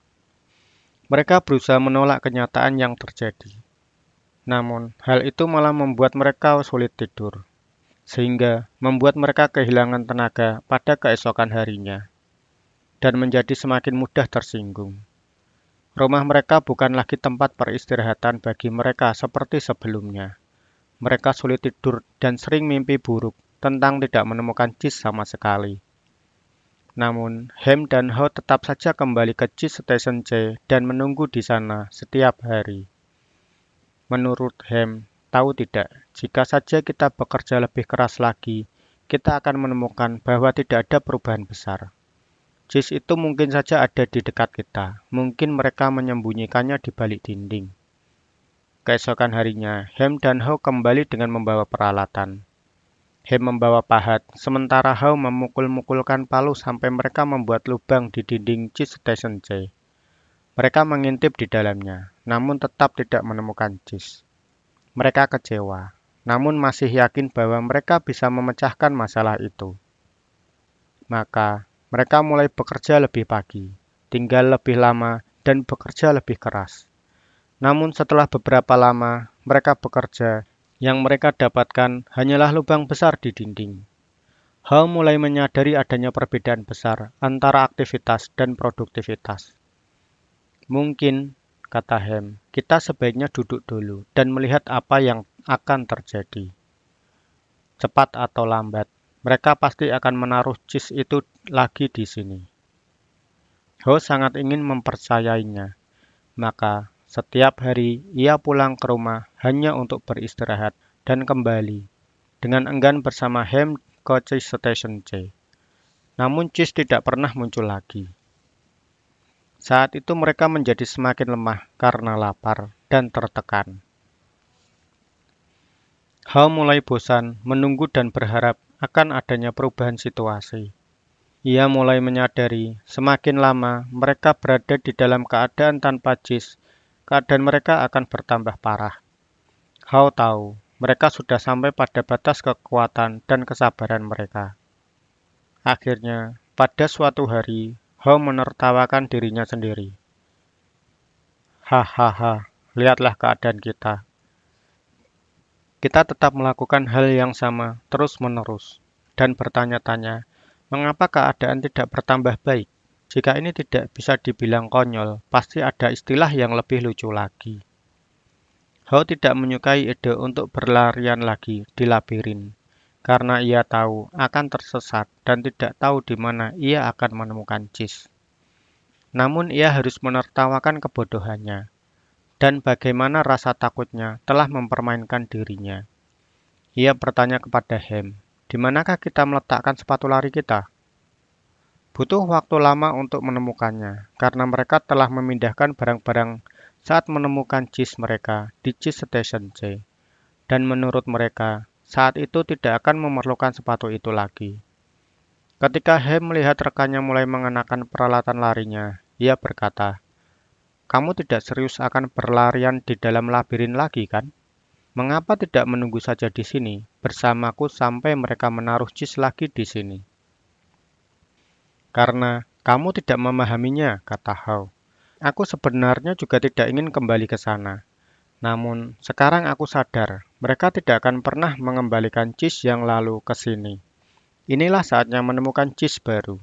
[SPEAKER 1] Mereka berusaha menolak kenyataan yang terjadi. Namun, hal itu malah membuat mereka sulit tidur, sehingga membuat mereka kehilangan tenaga pada keesokan harinya, dan menjadi semakin mudah tersinggung. Rumah mereka bukan lagi tempat peristirahatan bagi mereka seperti sebelumnya. Mereka sulit tidur dan sering mimpi buruk tentang tidak menemukan jis sama sekali. Namun, Hem dan Hao tetap saja kembali ke jis Station C dan menunggu di sana setiap hari. Menurut Hem, tahu tidak, jika saja kita bekerja lebih keras lagi, kita akan menemukan bahwa tidak ada perubahan besar. Cheese itu mungkin saja ada di dekat kita, mungkin mereka menyembunyikannya di balik dinding. Keesokan harinya, Ham dan How kembali dengan membawa peralatan. Ham membawa pahat, sementara How memukul-mukulkan palu sampai mereka membuat lubang di dinding Cheese Station C. Mereka mengintip di dalamnya, namun tetap tidak menemukan Cheese. Mereka kecewa, namun masih yakin bahwa mereka bisa memecahkan masalah itu. Maka, mereka mulai bekerja lebih pagi, tinggal lebih lama, dan bekerja lebih keras. Namun setelah beberapa lama, mereka bekerja, yang mereka dapatkan hanyalah lubang besar di dinding. How mulai menyadari adanya perbedaan besar antara aktivitas dan produktivitas. Mungkin, kata Ham, kita sebaiknya duduk dulu dan melihat apa yang akan terjadi. Cepat atau lambat, mereka pasti akan menaruh cheese itu lagi di sini. Ho sangat ingin mempercayainya, maka setiap hari ia pulang ke rumah hanya untuk beristirahat dan kembali dengan enggan bersama Ham ke Cheese Station C. Namun cheese tidak pernah muncul lagi. Saat itu mereka menjadi semakin lemah karena lapar dan tertekan. How mulai bosan menunggu dan berharap akan adanya perubahan situasi. Ia mulai menyadari semakin lama mereka berada di dalam keadaan tanpa cheese, keadaan mereka akan bertambah parah. How tahu mereka sudah sampai pada batas kekuatan dan kesabaran mereka. Akhirnya, pada suatu hari, How menertawakan dirinya sendiri. Hahaha, lihatlah keadaan kita. Kita tetap melakukan hal yang sama terus-menerus dan bertanya-tanya, mengapa keadaan tidak bertambah baik? Jika ini tidak bisa dibilang konyol, pasti ada istilah yang lebih lucu lagi. How tidak menyukai ide untuk berlarian lagi di labirin, karena ia tahu akan tersesat dan tidak tahu di mana ia akan menemukan cheese. Namun ia harus menertawakan kebodohannya, dan bagaimana rasa takutnya telah mempermainkan dirinya. Ia bertanya kepada Ham, di manakah kita meletakkan sepatu lari kita? Butuh waktu lama untuk menemukannya, karena mereka telah memindahkan barang-barang saat menemukan cheese mereka di Cheese Station C. Dan menurut mereka, saat itu tidak akan memerlukan sepatu itu lagi. Ketika Ham melihat rekannya mulai mengenakan peralatan larinya, ia berkata, "Kamu tidak serius akan berlarian di dalam labirin lagi, kan? Mengapa tidak menunggu saja di sini bersamaku sampai mereka menaruh cheese lagi di sini?" "Karena kamu tidak memahaminya," kata How. "Aku sebenarnya juga tidak ingin kembali ke sana. Namun, sekarang aku sadar, mereka tidak akan pernah mengembalikan cheese yang lalu ke sini. Inilah saatnya menemukan cheese baru."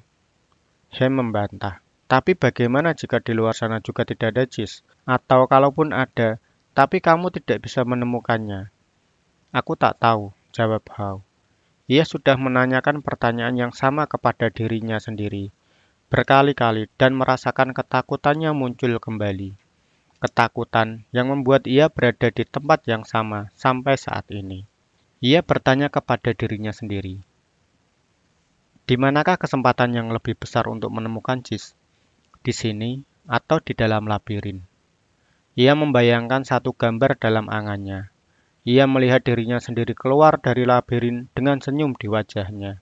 [SPEAKER 1] Ham membantah. "Tapi bagaimana jika di luar sana juga tidak ada cheese? Atau kalaupun ada, tapi kamu tidak bisa menemukannya?" "Aku tak tahu," jawab How. Ia sudah menanyakan pertanyaan yang sama kepada dirinya sendiri berkali-kali dan merasakan ketakutannya muncul kembali. Ketakutan yang membuat ia berada di tempat yang sama sampai saat ini. Ia bertanya kepada dirinya sendiri, di manakah kesempatan yang lebih besar untuk menemukan cheese? Di sini atau di dalam labirin? Ia membayangkan satu gambar dalam angannya. Ia melihat dirinya sendiri keluar dari labirin dengan senyum di wajahnya.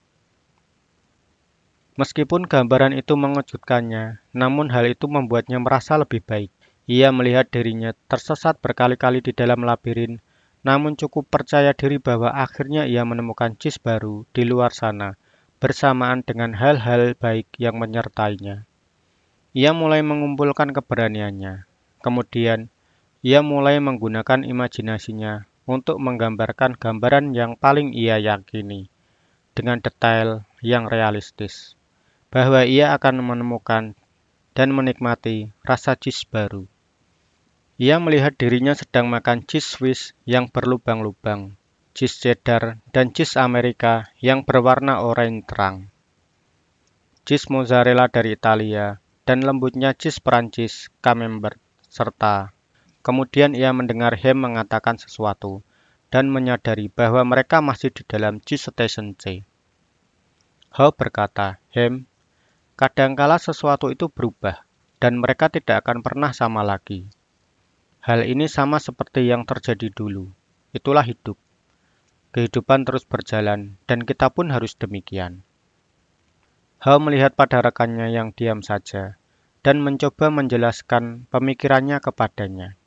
[SPEAKER 1] Meskipun gambaran itu mengejutkannya, namun hal itu membuatnya merasa lebih baik. Ia melihat dirinya tersesat berkali-kali di dalam labirin, namun cukup percaya diri bahwa akhirnya ia menemukan cheese baru di luar sana, bersamaan dengan hal-hal baik yang menyertainya. Ia mulai mengumpulkan keberaniannya. Kemudian, ia mulai menggunakan imajinasinya untuk menggambarkan gambaran yang paling ia yakini, dengan detail yang realistis, bahwa ia akan menemukan dan menikmati rasa cheese baru. Ia melihat dirinya sedang makan cheese Swiss yang berlubang-lubang, cheese cheddar, dan cheese Amerika yang berwarna oranye terang, cheese mozzarella dari Italia, dan lembutnya cheese Prancis Camembert, serta kemudian ia mendengar Ham mengatakan sesuatu, dan menyadari bahwa mereka masih di dalam Cheese Station C. Hao berkata, "Hem, kadangkala sesuatu itu berubah, dan mereka tidak akan pernah sama lagi. Hal ini sama seperti yang terjadi dulu. Itulah hidup. Kehidupan terus berjalan, dan kita pun harus demikian." Hao melihat pada rekannya yang diam saja, dan mencoba menjelaskan pemikirannya kepadanya.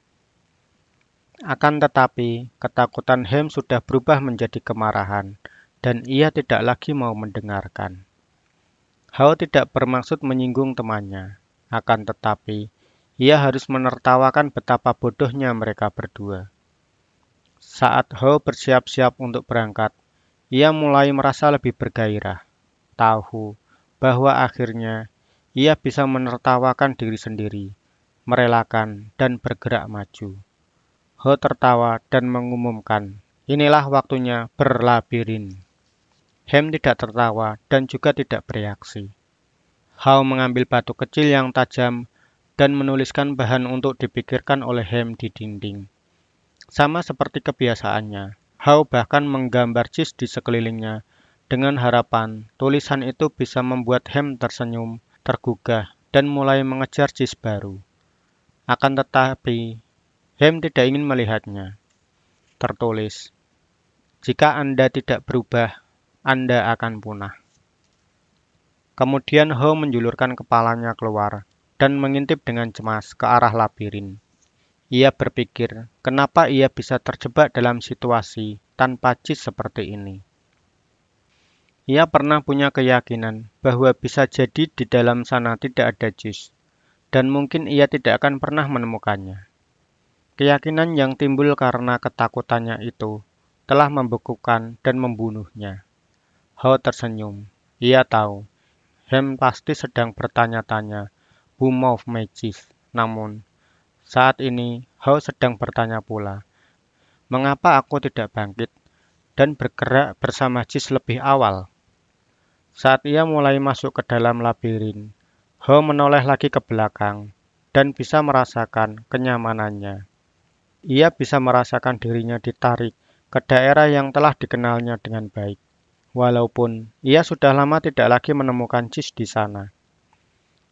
[SPEAKER 1] Akan tetapi, ketakutan Hem sudah berubah menjadi kemarahan, dan ia tidak lagi mau mendengarkan. Hao tidak bermaksud menyinggung temannya, akan tetapi, ia harus menertawakan betapa bodohnya mereka berdua. Saat Hao bersiap-siap untuk berangkat, ia mulai merasa lebih bergairah, tahu bahwa akhirnya ia bisa menertawakan diri sendiri, merelakan dan bergerak maju. Ho tertawa dan mengumumkan, "Inilah waktunya berlabirin." Hem tidak tertawa dan juga tidak bereaksi. Hao mengambil batu kecil yang tajam dan menuliskan bahan untuk dipikirkan oleh Hem di dinding. Sama seperti kebiasaannya, Hao bahkan menggambar cheese di sekelilingnya dengan harapan tulisan itu bisa membuat Hem tersenyum, tergugah, dan mulai mengejar cheese baru. Akan tetapi, Hem tidak ingin melihatnya. Tertulis, "Jika Anda tidak berubah, Anda akan punah." Kemudian Ho menjulurkan kepalanya keluar dan mengintip dengan cemas ke arah labirin. Ia berpikir, kenapa ia bisa terjebak dalam situasi tanpa cheese seperti ini. Ia pernah punya keyakinan bahwa bisa jadi di dalam sana tidak ada cheese, dan mungkin ia tidak akan pernah menemukannya. Keyakinan yang timbul karena ketakutannya itu telah membekukan dan membunuhnya. Ho tersenyum. Ia tahu, Hem pasti sedang bertanya-tanya, "Who moved my cheese?" Namun, saat ini Ho sedang bertanya pula, "Mengapa aku tidak bangkit dan bergerak bersama cheese lebih awal?" Saat ia mulai masuk ke dalam labirin, Ho menoleh lagi ke belakang dan bisa merasakan kenyamanannya. Ia bisa merasakan dirinya ditarik ke daerah yang telah dikenalnya dengan baik, walaupun ia sudah lama tidak lagi menemukan cheese di sana.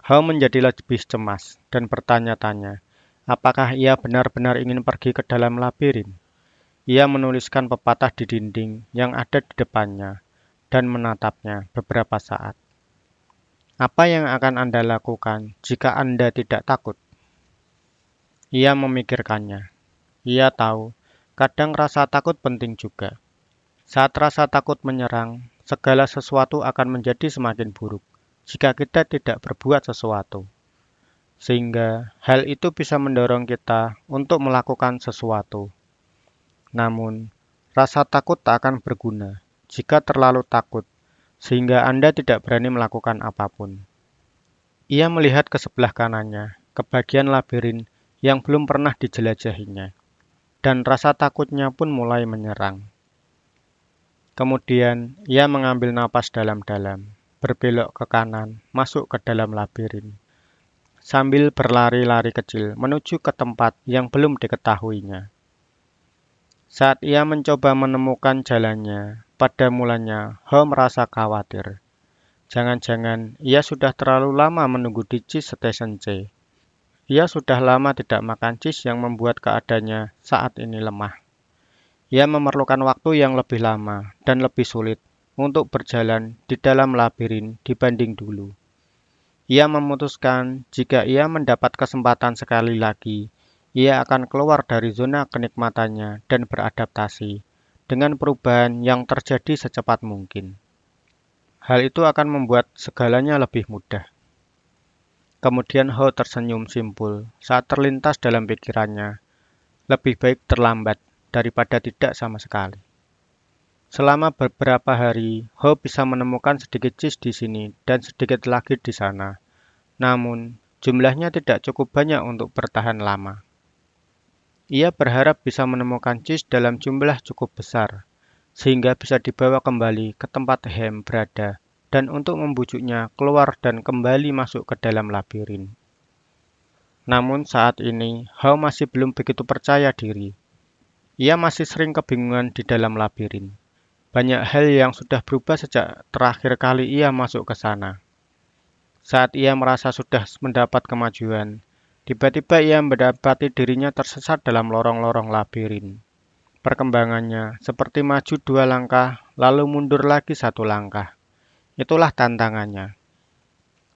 [SPEAKER 1] Hao menjadi lebih cemas dan bertanya-tanya, apakah ia benar-benar ingin pergi ke dalam labirin? Ia menuliskan pepatah di dinding yang ada di depannya dan menatapnya beberapa saat. "Apa yang akan Anda lakukan jika Anda tidak takut?" Ia memikirkannya. Ia tahu, kadang rasa takut penting juga. Saat rasa takut menyerang, segala sesuatu akan menjadi semakin buruk jika kita tidak berbuat sesuatu. Sehingga hal itu bisa mendorong kita untuk melakukan sesuatu. Namun, rasa takut tak akan berguna jika terlalu takut, sehingga Anda tidak berani melakukan apapun. Ia melihat ke sebelah kanannya, ke bagian labirin yang belum pernah dijelajahinya. Dan rasa takutnya pun mulai menyerang. Kemudian, ia mengambil napas dalam-dalam, berbelok ke kanan, masuk ke dalam labirin, sambil berlari-lari kecil menuju ke tempat yang belum diketahuinya. Saat ia mencoba menemukan jalannya, pada mulanya Ho merasa khawatir. Jangan-jangan ia sudah terlalu lama menunggu di Cheese Station C. Ia sudah lama tidak makan cheese yang membuat keadaannya saat ini lemah. Ia memerlukan waktu yang lebih lama dan lebih sulit untuk berjalan di dalam labirin dibanding dulu. Ia memutuskan jika ia mendapat kesempatan sekali lagi, ia akan keluar dari zona kenikmatannya dan beradaptasi dengan perubahan yang terjadi secepat mungkin. Hal itu akan membuat segalanya lebih mudah. Kemudian Ho tersenyum simpul saat terlintas dalam pikirannya, lebih baik terlambat daripada tidak sama sekali. Selama beberapa hari, Ho bisa menemukan sedikit cheese di sini dan sedikit lagi di sana. Namun, jumlahnya tidak cukup banyak untuk bertahan lama. Ia berharap bisa menemukan cheese dalam jumlah cukup besar, sehingga bisa dibawa kembali ke tempat Hem berada dan untuk membujuknya keluar dan kembali masuk ke dalam labirin. Namun saat ini, Hao masih belum begitu percaya diri. Ia masih sering kebingungan di dalam labirin. Banyak hal yang sudah berubah sejak terakhir kali ia masuk ke sana. Saat ia merasa sudah mendapat kemajuan, tiba-tiba ia mendapati dirinya tersesat dalam lorong-lorong labirin. Perkembangannya seperti maju 2 langkah, lalu mundur lagi 1 langkah. Itulah tantangannya.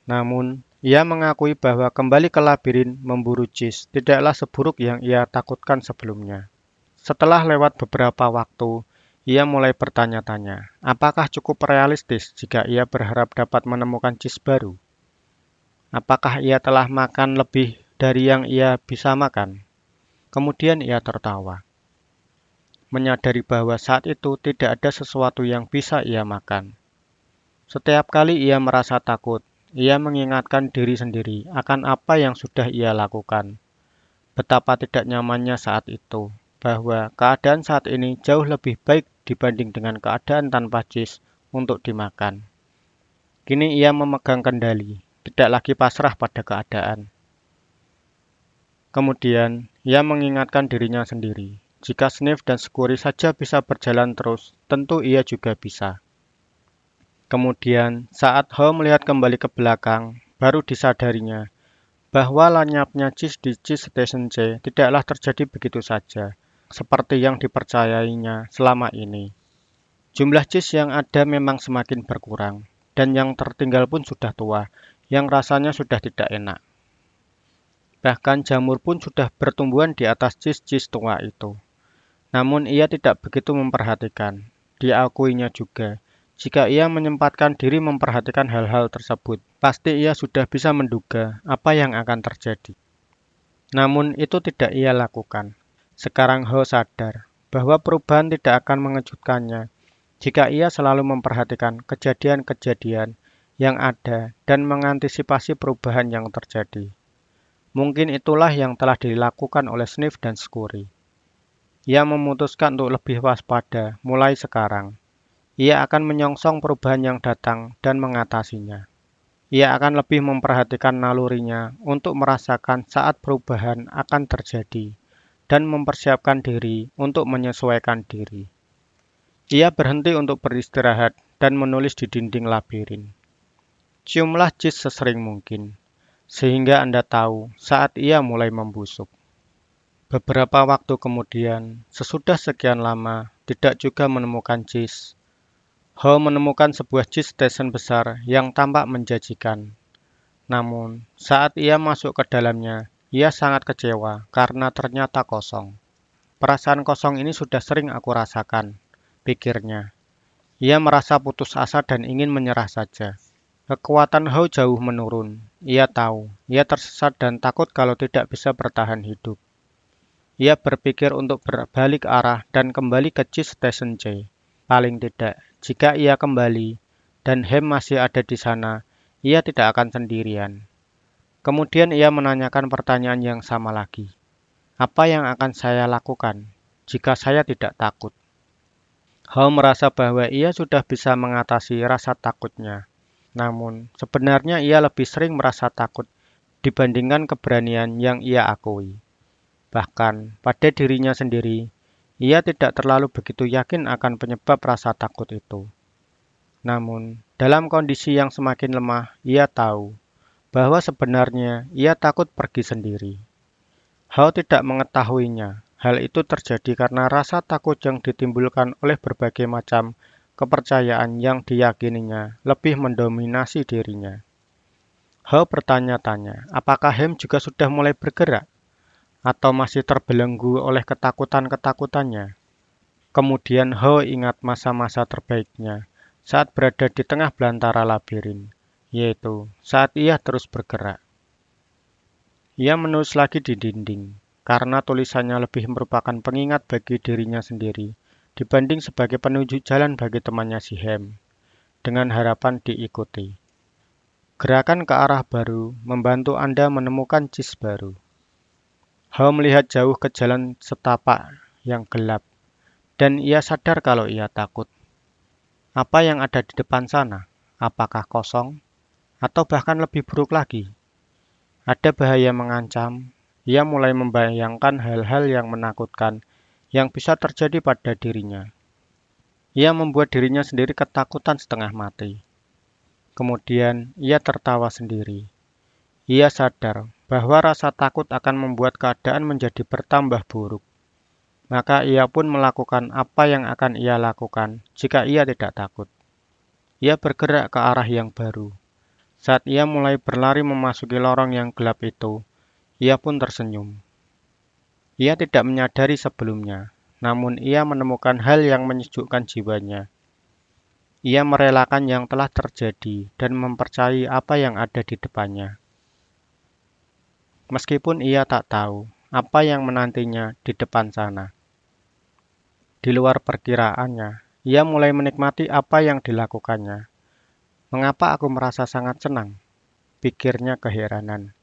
[SPEAKER 1] Namun, ia mengakui bahwa kembali ke labirin memburu Cheese tidaklah seburuk yang ia takutkan sebelumnya. Setelah lewat beberapa waktu, ia mulai bertanya-tanya, apakah cukup realistis jika ia berharap dapat menemukan Cheese baru? Apakah ia telah makan lebih dari yang ia bisa makan? Kemudian ia tertawa, menyadari bahwa saat itu tidak ada sesuatu yang bisa ia makan. Setiap kali ia merasa takut, ia mengingatkan diri sendiri akan apa yang sudah ia lakukan. Betapa tidak nyamannya saat itu, bahwa keadaan saat ini jauh lebih baik dibanding dengan keadaan tanpa Cheese untuk dimakan. Kini ia memegang kendali, tidak lagi pasrah pada keadaan. Kemudian, ia mengingatkan dirinya sendiri, jika Sniff dan Scurry saja bisa berjalan terus, tentu ia juga bisa. Kemudian, saat Ho melihat kembali ke belakang, baru disadarinya bahwa lenyapnya Cheese di Cheese Station C tidaklah terjadi begitu saja, seperti yang dipercayainya selama ini. Jumlah cheese yang ada memang semakin berkurang, dan yang tertinggal pun sudah tua, yang rasanya sudah tidak enak. Bahkan jamur pun sudah bertumbuhan di atas cheese-cheese tua itu. Namun ia tidak begitu memperhatikan. Diakuinya juga, jika ia menyempatkan diri memperhatikan hal-hal tersebut, pasti ia sudah bisa menduga apa yang akan terjadi. Namun itu tidak ia lakukan. Sekarang Ho sadar bahwa perubahan tidak akan mengejutkannya jika ia selalu memperhatikan kejadian-kejadian yang ada dan mengantisipasi perubahan yang terjadi. Mungkin itulah yang telah dilakukan oleh Sniff dan Scurry. Ia memutuskan untuk lebih waspada mulai sekarang. Ia akan menyongsong perubahan yang datang dan mengatasinya. Ia akan lebih memperhatikan nalurinya untuk merasakan saat perubahan akan terjadi dan mempersiapkan diri untuk menyesuaikan diri. Ia berhenti untuk beristirahat dan menulis di dinding labirin. Ciumlah Cheese sesering mungkin, sehingga Anda tahu saat ia mulai membusuk. Beberapa waktu kemudian, sesudah sekian lama, tidak juga menemukan Cheese. Ho menemukan sebuah Cheese Station besar yang tampak menjanjikan. Namun, saat ia masuk ke dalamnya, ia sangat kecewa karena ternyata kosong. Perasaan kosong ini sudah sering aku rasakan, pikirnya. Ia merasa putus asa dan ingin menyerah saja. Kekuatan Ho jauh menurun. Ia tahu, ia tersesat dan takut kalau tidak bisa bertahan hidup. Ia berpikir untuk berbalik arah dan kembali ke Cheese Station C. Paling tidak, jika ia kembali dan Hem masih ada di sana, ia tidak akan sendirian. Kemudian ia menanyakan pertanyaan yang sama lagi. Apa yang akan saya lakukan jika saya tidak takut? Ho merasa bahwa ia sudah bisa mengatasi rasa takutnya. Namun, sebenarnya ia lebih sering merasa takut dibandingkan keberanian yang ia akui. Bahkan, pada dirinya sendiri, ia tidak terlalu begitu yakin akan penyebab rasa takut itu. Namun, dalam kondisi yang semakin lemah, ia tahu bahwa sebenarnya ia takut pergi sendiri. Ho tidak mengetahuinya. Hal itu terjadi karena rasa takut yang ditimbulkan oleh berbagai macam kepercayaan yang diyakininya lebih mendominasi dirinya. Ho bertanya-tanya, apakah Hem juga sudah mulai bergerak? Atau masih terbelenggu oleh ketakutan-ketakutannya? Kemudian Ho ingat masa-masa terbaiknya saat berada di tengah belantara labirin, yaitu saat ia terus bergerak. Ia menulis lagi di dinding, karena tulisannya lebih merupakan pengingat bagi dirinya sendiri dibanding sebagai penunjuk jalan bagi temannya si Hem, dengan harapan diikuti. Gerakan ke arah baru membantu Anda menemukan Cheese baru. Ho melihat jauh ke jalan setapak yang gelap, dan ia sadar kalau ia takut. Apa yang ada di depan sana? Apakah kosong? Atau bahkan lebih buruk lagi? Ada bahaya mengancam. Ia mulai membayangkan hal-hal yang menakutkan yang bisa terjadi pada dirinya. Ia membuat dirinya sendiri ketakutan setengah mati. Kemudian ia tertawa sendiri. Ia sadar bahwa rasa takut akan membuat keadaan menjadi bertambah buruk. Maka ia pun melakukan apa yang akan ia lakukan jika ia tidak takut. Ia bergerak ke arah yang baru. Saat ia mulai berlari memasuki lorong yang gelap itu, ia pun tersenyum. Ia tidak menyadari sebelumnya, namun ia menemukan hal yang menyejukkan jiwanya. Ia merelakan yang telah terjadi dan mempercayai apa yang ada di depannya. Meskipun ia tak tahu apa yang menantinya di depan sana. Di luar perkiraannya, ia mulai menikmati apa yang dilakukannya. Mengapa aku merasa sangat senang? Pikirnya keheranan.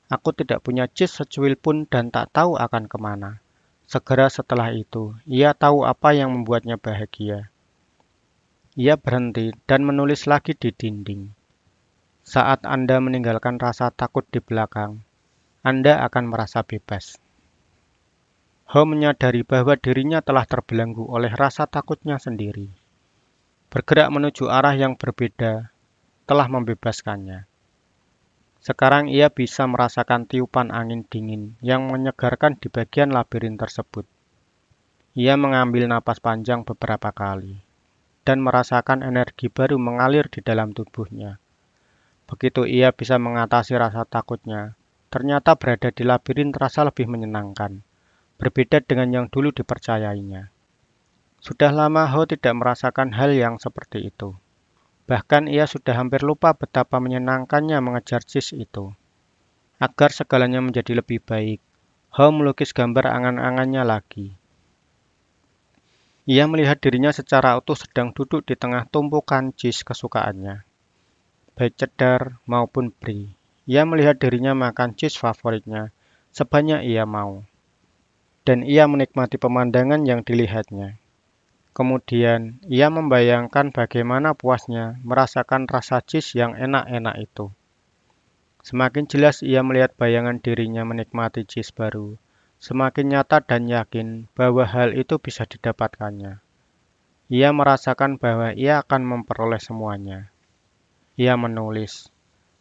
[SPEAKER 1] Aku tidak punya jis secuil pun dan tak tahu akan kemana. Segera setelah itu, ia tahu apa yang membuatnya bahagia. Ia berhenti dan menulis lagi di dinding. Saat Anda meninggalkan rasa takut di belakang, Anda akan merasa bebas. Ho menyadari bahwa dirinya telah terbelenggu oleh rasa takutnya sendiri. Bergerak menuju arah yang berbeda telah membebaskannya. Sekarang ia bisa merasakan tiupan angin dingin yang menyegarkan di bagian labirin tersebut. Ia mengambil napas panjang beberapa kali dan merasakan energi baru mengalir di dalam tubuhnya. Begitu ia bisa mengatasi rasa takutnya, ternyata berada di labirin terasa lebih menyenangkan, berbeda dengan yang dulu dipercayainya. Sudah lama Ho tidak merasakan hal yang seperti itu. Bahkan ia sudah hampir lupa betapa menyenangkannya mengejar jis itu. Agar segalanya menjadi lebih baik, Ho melukis gambar angan-angannya lagi. Ia melihat dirinya secara utuh sedang duduk di tengah tumpukan jis kesukaannya, baik cedar maupun brie. Ia melihat dirinya makan jis favoritnya sebanyak ia mau, dan ia menikmati pemandangan yang dilihatnya. Kemudian, ia membayangkan bagaimana puasnya merasakan rasa jis yang enak-enak itu. Semakin jelas ia melihat bayangan dirinya menikmati jis baru, semakin nyata dan yakin bahwa hal itu bisa didapatkannya. Ia merasakan bahwa ia akan memperoleh semuanya. Ia menulis,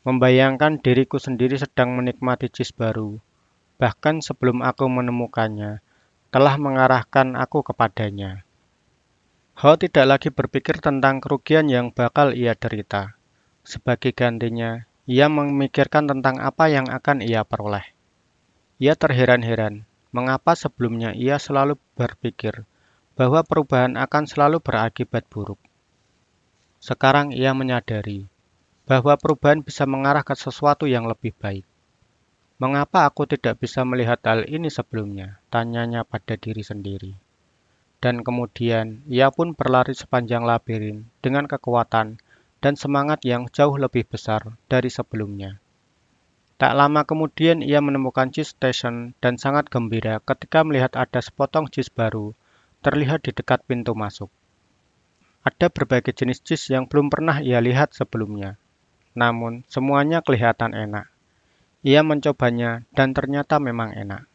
[SPEAKER 1] membayangkan diriku sendiri sedang menikmati jis baru, bahkan sebelum aku menemukannya, telah mengarahkan aku kepadanya. Ho tidak lagi berpikir tentang kerugian yang bakal ia derita. Sebagai gantinya, ia memikirkan tentang apa yang akan ia peroleh. Ia terheran-heran, mengapa sebelumnya ia selalu berpikir bahwa perubahan akan selalu berakibat buruk. Sekarang ia menyadari bahwa perubahan bisa mengarah ke sesuatu yang lebih baik. Mengapa aku tidak bisa melihat hal ini sebelumnya? Tanyanya pada diri sendiri. Dan kemudian ia pun berlari sepanjang labirin dengan kekuatan dan semangat yang jauh lebih besar dari sebelumnya. Tak lama kemudian ia menemukan cheese station dan sangat gembira ketika melihat ada sepotong cheese baru terlihat di dekat pintu masuk. Ada berbagai jenis cheese yang belum pernah ia lihat sebelumnya, namun semuanya kelihatan enak. Ia mencobanya dan ternyata memang enak.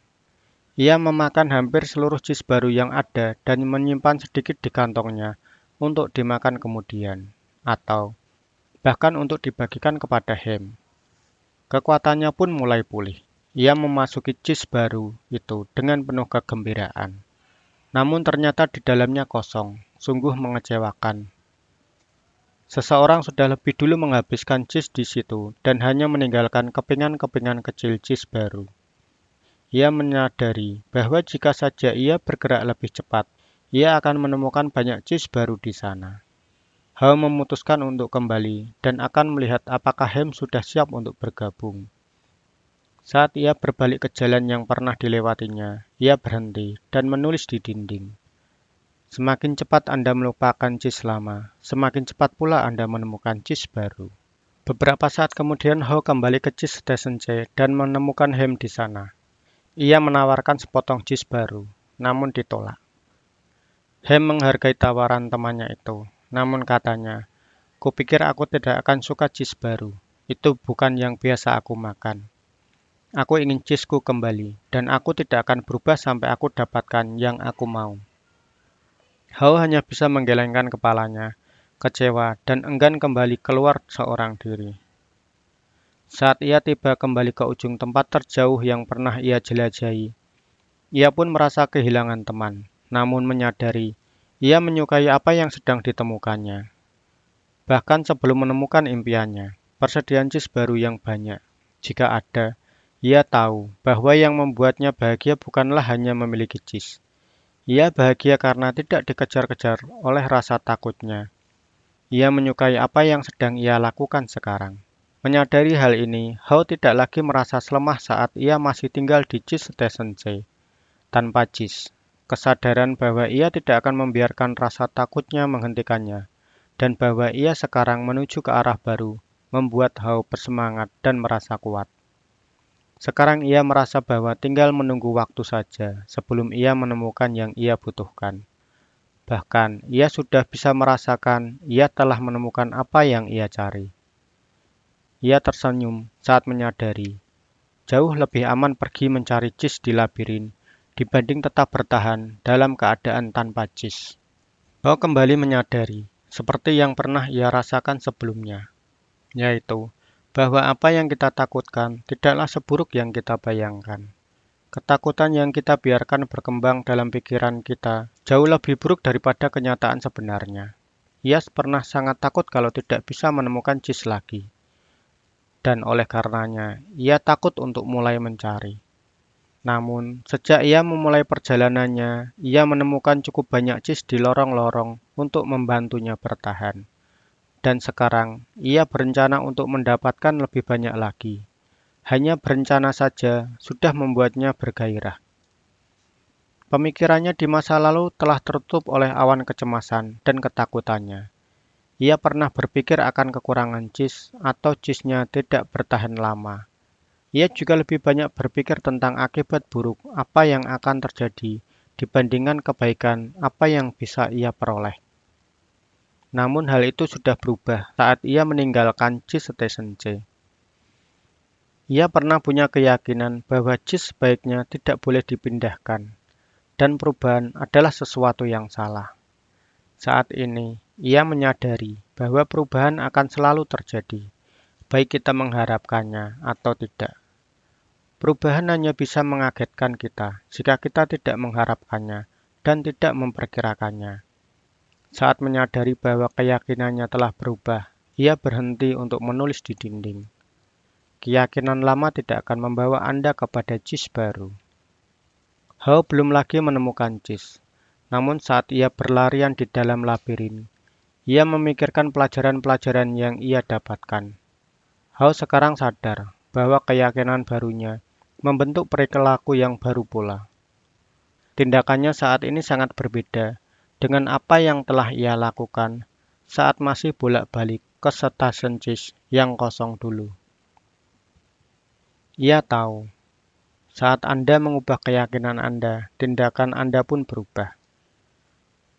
[SPEAKER 1] Ia memakan hampir seluruh jis baru yang ada dan menyimpan sedikit di kantongnya untuk dimakan kemudian, atau bahkan untuk dibagikan kepada Hem. Kekuatannya pun mulai pulih. Ia memasuki jis baru itu dengan penuh kegembiraan. Namun ternyata di dalamnya kosong, sungguh mengecewakan. Seseorang sudah lebih dulu menghabiskan jis di situ dan hanya meninggalkan kepingan-kepingan kecil jis baru. Ia menyadari bahwa jika saja ia bergerak lebih cepat, ia akan menemukan banyak jis baru di sana. Ho memutuskan untuk kembali dan akan melihat apakah Hem sudah siap untuk bergabung. Saat ia berbalik ke jalan yang pernah dilewatinya, ia berhenti dan menulis di dinding. Semakin cepat Anda melupakan jis lama, semakin cepat pula Anda menemukan jis baru. Beberapa saat kemudian Ho kembali ke jis Station C dan menemukan Hem di sana. Ia menawarkan sepotong jis baru, namun ditolak. Hem menghargai tawaran temannya itu, namun katanya, kupikir aku tidak akan suka jis baru. Itu bukan yang biasa aku makan. Aku ingin cheese-ku kembali, dan aku tidak akan berubah sampai aku dapatkan yang aku mau. Hao hanya bisa menggelengkan kepalanya, kecewa dan enggan kembali keluar seorang diri. Saat ia tiba kembali ke ujung tempat terjauh yang pernah ia jelajahi, ia pun merasa kehilangan teman, namun menyadari ia menyukai apa yang sedang ditemukannya. Bahkan sebelum menemukan impiannya, persediaan jus baru yang banyak. Jika ada, ia tahu bahwa yang membuatnya bahagia bukanlah hanya memiliki jus. Ia bahagia karena tidak dikejar-kejar oleh rasa takutnya. Ia menyukai apa yang sedang ia lakukan sekarang. Menyadari hal ini, Hao tidak lagi merasa lemah saat ia masih tinggal di Cheese Station C. Tanpa Cheese, kesadaran bahwa ia tidak akan membiarkan rasa takutnya menghentikannya, dan bahwa ia sekarang menuju ke arah baru, membuat Hao bersemangat dan merasa kuat. Sekarang ia merasa bahwa tinggal menunggu waktu saja sebelum ia menemukan yang ia butuhkan. Bahkan, ia sudah bisa merasakan ia telah menemukan apa yang ia cari. Ia tersenyum saat menyadari, jauh lebih aman pergi mencari jis di labirin dibanding tetap bertahan dalam keadaan tanpa jis. Bao kembali menyadari, seperti yang pernah ia rasakan sebelumnya, yaitu bahwa apa yang kita takutkan tidaklah seburuk yang kita bayangkan. Ketakutan yang kita biarkan berkembang dalam pikiran kita jauh lebih buruk daripada kenyataan sebenarnya. Ia pernah sangat takut kalau tidak bisa menemukan jis lagi. Dan oleh karenanya, ia takut untuk mulai mencari. Namun, sejak ia memulai perjalanannya, ia menemukan cukup banyak jis di lorong-lorong untuk membantunya bertahan. Dan sekarang, ia berencana untuk mendapatkan lebih banyak lagi. Hanya berencana saja sudah membuatnya bergairah. Pemikirannya di masa lalu telah tertutup oleh awan kecemasan dan ketakutannya. Ia pernah berpikir akan kekurangan jis atau jisnya tidak bertahan lama. Ia juga lebih banyak berpikir tentang akibat buruk apa yang akan terjadi dibandingkan kebaikan apa yang bisa ia peroleh. Namun hal itu sudah berubah saat ia meninggalkan Jis Station C. Ia pernah punya keyakinan bahwa jis sebaiknya tidak boleh dipindahkan, dan perubahan adalah sesuatu yang salah. Saat ini, ia menyadari bahwa perubahan akan selalu terjadi, baik kita mengharapkannya atau tidak. Perubahan hanya bisa mengagetkan kita jika kita tidak mengharapkannya dan tidak memperkirakannya. Saat menyadari bahwa keyakinannya telah berubah, ia berhenti untuk menulis di dinding. Keyakinan lama tidak akan membawa Anda kepada jis baru. Hao belum lagi menemukan jis, namun saat ia berlarian di dalam labirin, ia memikirkan pelajaran-pelajaran yang ia dapatkan. Hao sekarang sadar bahwa keyakinan barunya membentuk perilaku yang baru pula. Tindakannya saat ini sangat berbeda dengan apa yang telah ia lakukan saat masih bolak-balik ke stasiun jis yang kosong dulu. Ia tahu, saat Anda mengubah keyakinan Anda, tindakan Anda pun berubah.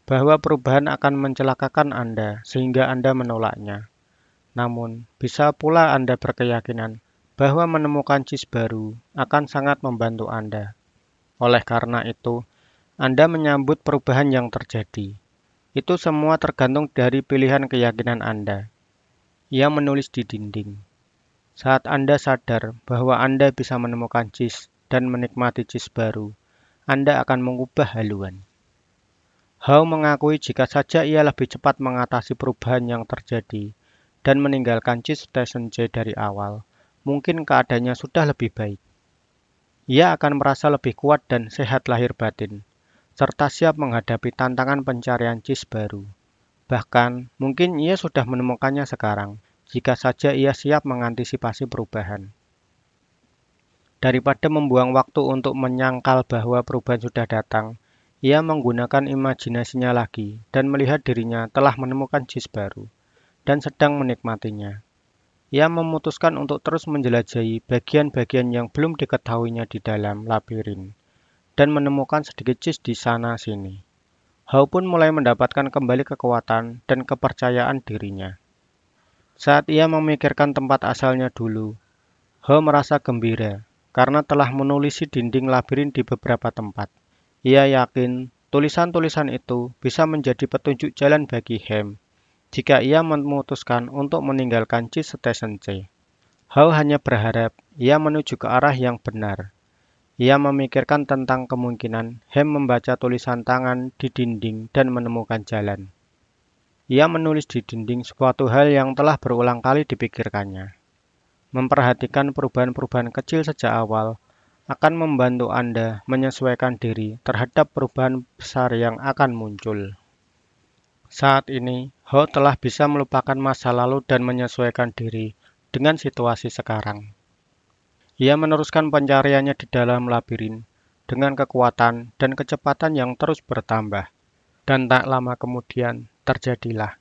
[SPEAKER 1] Bahwa perubahan akan mencelakakan Anda sehingga Anda menolaknya. Namun, bisa pula Anda berkeyakinan bahwa menemukan jis baru akan sangat membantu Anda. Oleh karena itu, Anda menyambut perubahan yang terjadi. Itu semua tergantung dari pilihan keyakinan Anda. Ia menulis di dinding. Saat Anda sadar bahwa Anda bisa menemukan jis dan menikmati jis baru, Anda akan mengubah haluan. Hao mengakui jika saja ia lebih cepat mengatasi perubahan yang terjadi dan meninggalkan Jis Station C dari awal, mungkin keadaannya sudah lebih baik. Ia akan merasa lebih kuat dan sehat lahir batin, serta siap menghadapi tantangan pencarian jis baru. Bahkan, mungkin ia sudah menemukannya sekarang, jika saja ia siap mengantisipasi perubahan. Daripada membuang waktu untuk menyangkal bahwa perubahan sudah datang, ia menggunakan imajinasinya lagi dan melihat dirinya telah menemukan jis baru dan sedang menikmatinya. Ia memutuskan untuk terus menjelajahi bagian-bagian yang belum diketahuinya di dalam labirin dan menemukan sedikit jis di sana-sini. Hao pun mulai mendapatkan kembali kekuatan dan kepercayaan dirinya. Saat ia memikirkan tempat asalnya dulu, Hao merasa gembira karena telah menulisi dinding labirin di beberapa tempat. Ia yakin tulisan-tulisan itu bisa menjadi petunjuk jalan bagi Ham jika ia memutuskan untuk meninggalkan Cheese Station C. Hao hanya berharap ia menuju ke arah yang benar. Ia memikirkan tentang kemungkinan Ham membaca tulisan tangan di dinding dan menemukan jalan. Ia menulis di dinding suatu hal yang telah berulang kali dipikirkannya. Memperhatikan perubahan-perubahan kecil sejak awal akan membantu Anda menyesuaikan diri terhadap perubahan besar yang akan muncul. Saat ini, Hao telah bisa melupakan masa lalu dan menyesuaikan diri dengan situasi sekarang. Ia meneruskan pencariannya di dalam labirin dengan kekuatan dan kecepatan yang terus bertambah. Dan tak lama kemudian, terjadilah.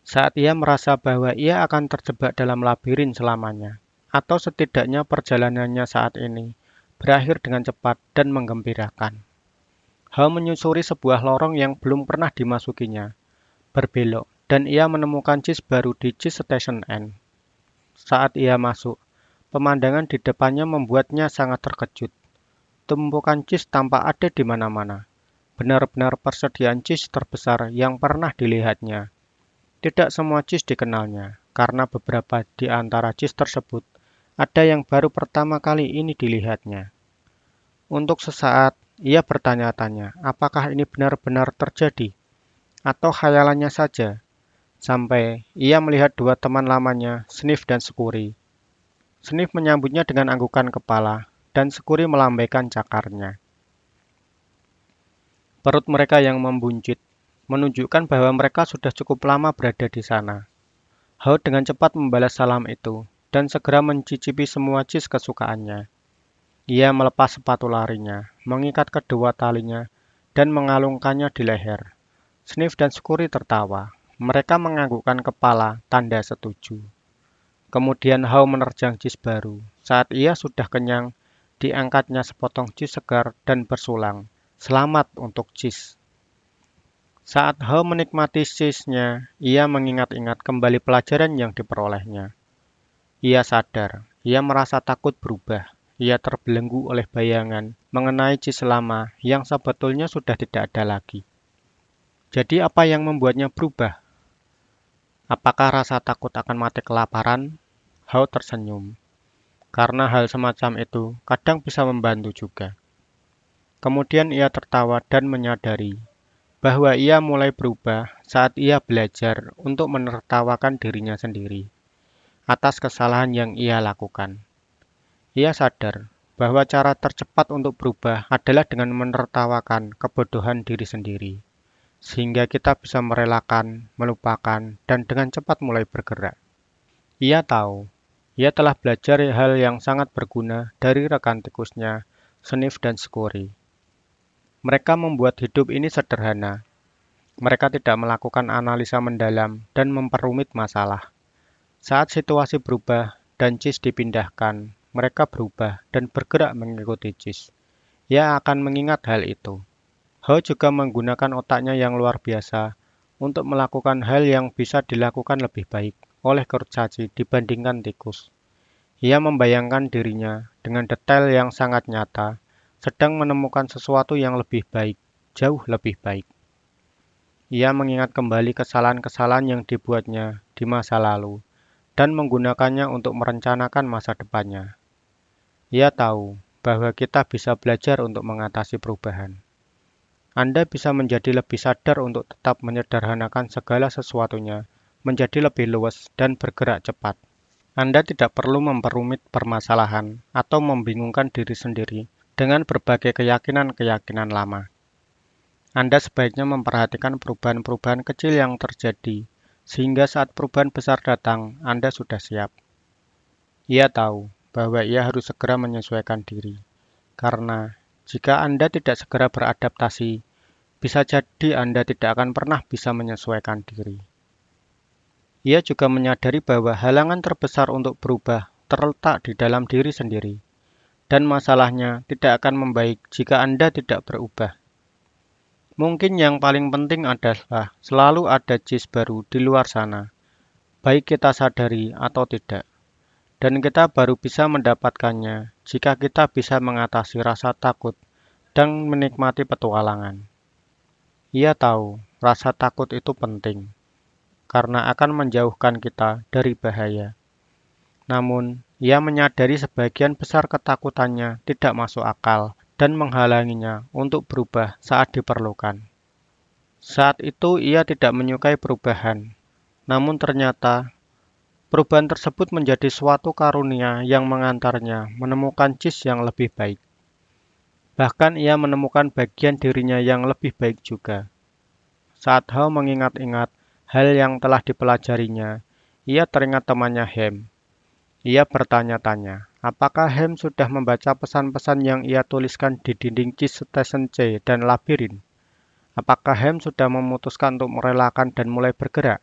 [SPEAKER 1] Saat ia merasa bahwa ia akan terjebak dalam labirin selamanya, atau setidaknya perjalanannya saat ini berakhir dengan cepat dan menggembirakan. Hao menyusuri sebuah lorong yang belum pernah dimasukinya, berbelok, dan ia menemukan Cheese baru di Cheese Station N. Saat ia masuk, pemandangan di depannya membuatnya sangat terkejut. Tumpukan cheese tampak ada di mana-mana. Benar-benar persediaan cheese terbesar yang pernah dilihatnya. Tidak semua cheese dikenalnya, karena beberapa di antara cheese tersebut ada yang baru pertama kali ini dilihatnya. Untuk sesaat, ia bertanya-tanya apakah ini benar-benar terjadi, atau khayalannya saja, sampai ia melihat dua teman lamanya, Sniff dan Scurry. Sniff menyambutnya dengan anggukan kepala, dan Scurry melambaikan cakarnya. Perut mereka yang membuncit menunjukkan bahwa mereka sudah cukup lama berada di sana. Hao dengan cepat membalas salam itu, dan segera mencicipi semua cheese kesukaannya. Ia melepas sepatu larinya, mengikat kedua talinya, dan mengalungkannya di leher. Sniff dan Scurry tertawa. Mereka menganggukkan kepala, tanda setuju. Kemudian Hao menerjang cheese baru. Saat ia sudah kenyang, diangkatnya sepotong cheese segar dan bersulang. Selamat untuk cheese. Saat Hao menikmati cheese-nya, ia mengingat-ingat kembali pelajaran yang diperolehnya. Ia sadar, ia merasa takut berubah. Ia terbelenggu oleh bayangan mengenai cheese lama yang sebetulnya sudah tidak ada lagi. Jadi apa yang membuatnya berubah? Apakah rasa takut akan mati kelaparan? Hao tersenyum, karena hal semacam itu kadang bisa membantu juga. Kemudian ia tertawa dan menyadari bahwa ia mulai berubah saat ia belajar untuk menertawakan dirinya sendiri atas kesalahan yang ia lakukan. Ia sadar bahwa cara tercepat untuk berubah adalah dengan menertawakan kebodohan diri sendiri, sehingga kita bisa merelakan, melupakan, dan dengan cepat mulai bergerak. Ia tahu ia telah belajar hal yang sangat berguna dari rekan tikusnya, Sniff dan Scurry. Mereka membuat hidup ini sederhana. Mereka tidak melakukan analisa mendalam dan memperumit masalah. Saat situasi berubah dan cheese dipindahkan, mereka berubah dan bergerak mengikuti cheese. Ia akan mengingat hal itu. Hao juga menggunakan otaknya yang luar biasa untuk melakukan hal yang bisa dilakukan lebih baik oleh kurcaci dibandingkan tikus. Ia membayangkan dirinya dengan detail yang sangat nyata, sedang menemukan sesuatu yang lebih baik, jauh lebih baik. Ia mengingat kembali kesalahan-kesalahan yang dibuatnya di masa lalu, dan menggunakannya untuk merencanakan masa depannya. Ia tahu bahwa kita bisa belajar untuk mengatasi perubahan. Anda bisa menjadi lebih sadar untuk tetap menyederhanakan segala sesuatunya, menjadi lebih luas dan bergerak cepat. Anda tidak perlu memperumit permasalahan atau membingungkan diri sendiri dengan berbagai keyakinan-keyakinan lama. Anda sebaiknya memperhatikan perubahan-perubahan kecil yang terjadi, sehingga saat perubahan besar datang, Anda sudah siap. Ia tahu bahwa ia harus segera menyesuaikan diri, karena jika Anda tidak segera beradaptasi, bisa jadi Anda tidak akan pernah bisa menyesuaikan diri. Ia juga menyadari bahwa halangan terbesar untuk berubah terletak di dalam diri sendiri, dan masalahnya tidak akan membaik jika Anda tidak berubah. Mungkin yang paling penting adalah selalu ada cheese baru di luar sana, baik kita sadari atau tidak. dan kita baru bisa mendapatkannya jika kita bisa mengatasi rasa takut dan menikmati petualangan. Ia tahu rasa takut itu penting, karena akan menjauhkan kita dari bahaya. Namun, ia menyadari sebagian besar ketakutannya tidak masuk akal dan menghalanginya untuk berubah saat diperlukan. Saat itu ia tidak menyukai perubahan, namun ternyata perubahan tersebut menjadi suatu karunia yang mengantarnya menemukan Cis yang lebih baik. Bahkan ia menemukan bagian dirinya yang lebih baik juga. Saat Hao mengingat-ingat hal yang telah dipelajarinya, ia teringat temannya Hem. Ia bertanya-tanya, apakah Hem sudah membaca pesan-pesan yang ia tuliskan di dinding Cis Station C dan labirin? Apakah Hem sudah memutuskan untuk merelakan dan mulai bergerak?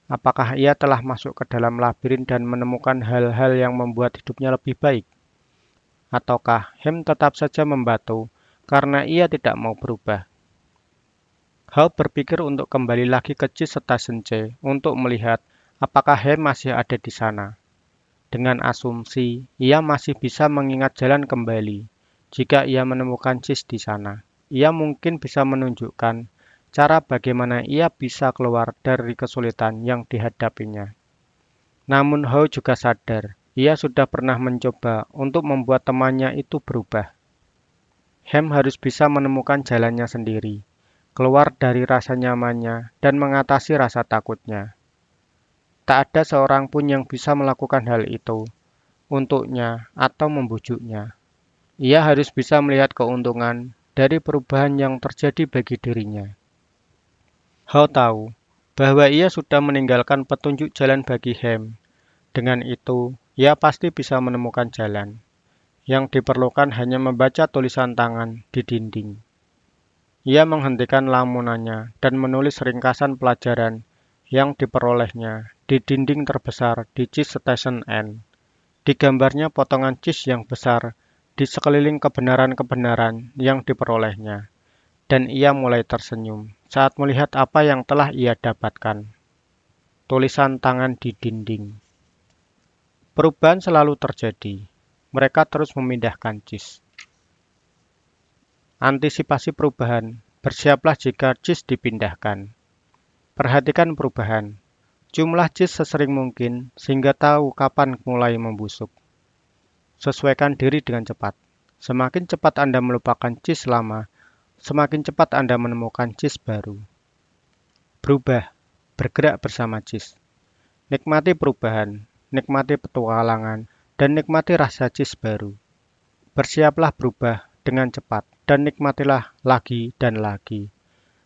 [SPEAKER 1] Apakah ia telah masuk ke dalam labirin dan menemukan hal-hal yang membuat hidupnya lebih baik? Ataukah Hem tetap saja membatu karena ia tidak mau berubah? Hao berpikir untuk kembali lagi ke Cis Station C untuk melihat apakah Hem masih ada di sana. Dengan asumsi, ia masih bisa mengingat jalan kembali. Jika ia menemukan Cis di sana, ia mungkin bisa menunjukkan cara bagaimana ia bisa keluar dari kesulitan yang dihadapinya. Namun Hao juga sadar, ia sudah pernah mencoba untuk membuat temannya itu berubah. Hem harus bisa menemukan jalannya sendiri, keluar dari rasa nyamannya dan mengatasi rasa takutnya. Tak ada seorang pun yang bisa melakukan hal itu untuknya atau membujuknya. Ia harus bisa melihat keuntungan dari perubahan yang terjadi bagi dirinya. Hao tahu bahwa ia sudah meninggalkan petunjuk jalan bagi Hem. Dengan itu, ia pasti bisa menemukan jalan. Yang diperlukan hanya membaca tulisan tangan di dinding. Ia menghentikan lamunannya dan menulis ringkasan pelajaran yang diperolehnya di dinding terbesar di Cis Station N. Digambarnya potongan cis yang besar di sekeliling kebenaran-kebenaran yang diperolehnya. Dan ia mulai tersenyum saat melihat apa yang telah ia dapatkan. Tulisan tangan di dinding. Perubahan selalu terjadi. Mereka terus memindahkan cis. Antisipasi perubahan. Bersiaplah jika cis dipindahkan. Perhatikan perubahan. Jumlah cis sesering mungkin sehingga tahu kapan mulai membusuk. Sesuaikan diri dengan cepat. Semakin cepat Anda melupakan cis lama, semakin cepat Anda menemukan cis baru. Berubah, bergerak bersama cis. Nikmati perubahan, nikmati petualangan, dan nikmati rasa cis baru. Bersiaplah berubah dengan cepat, dan nikmatilah lagi dan lagi.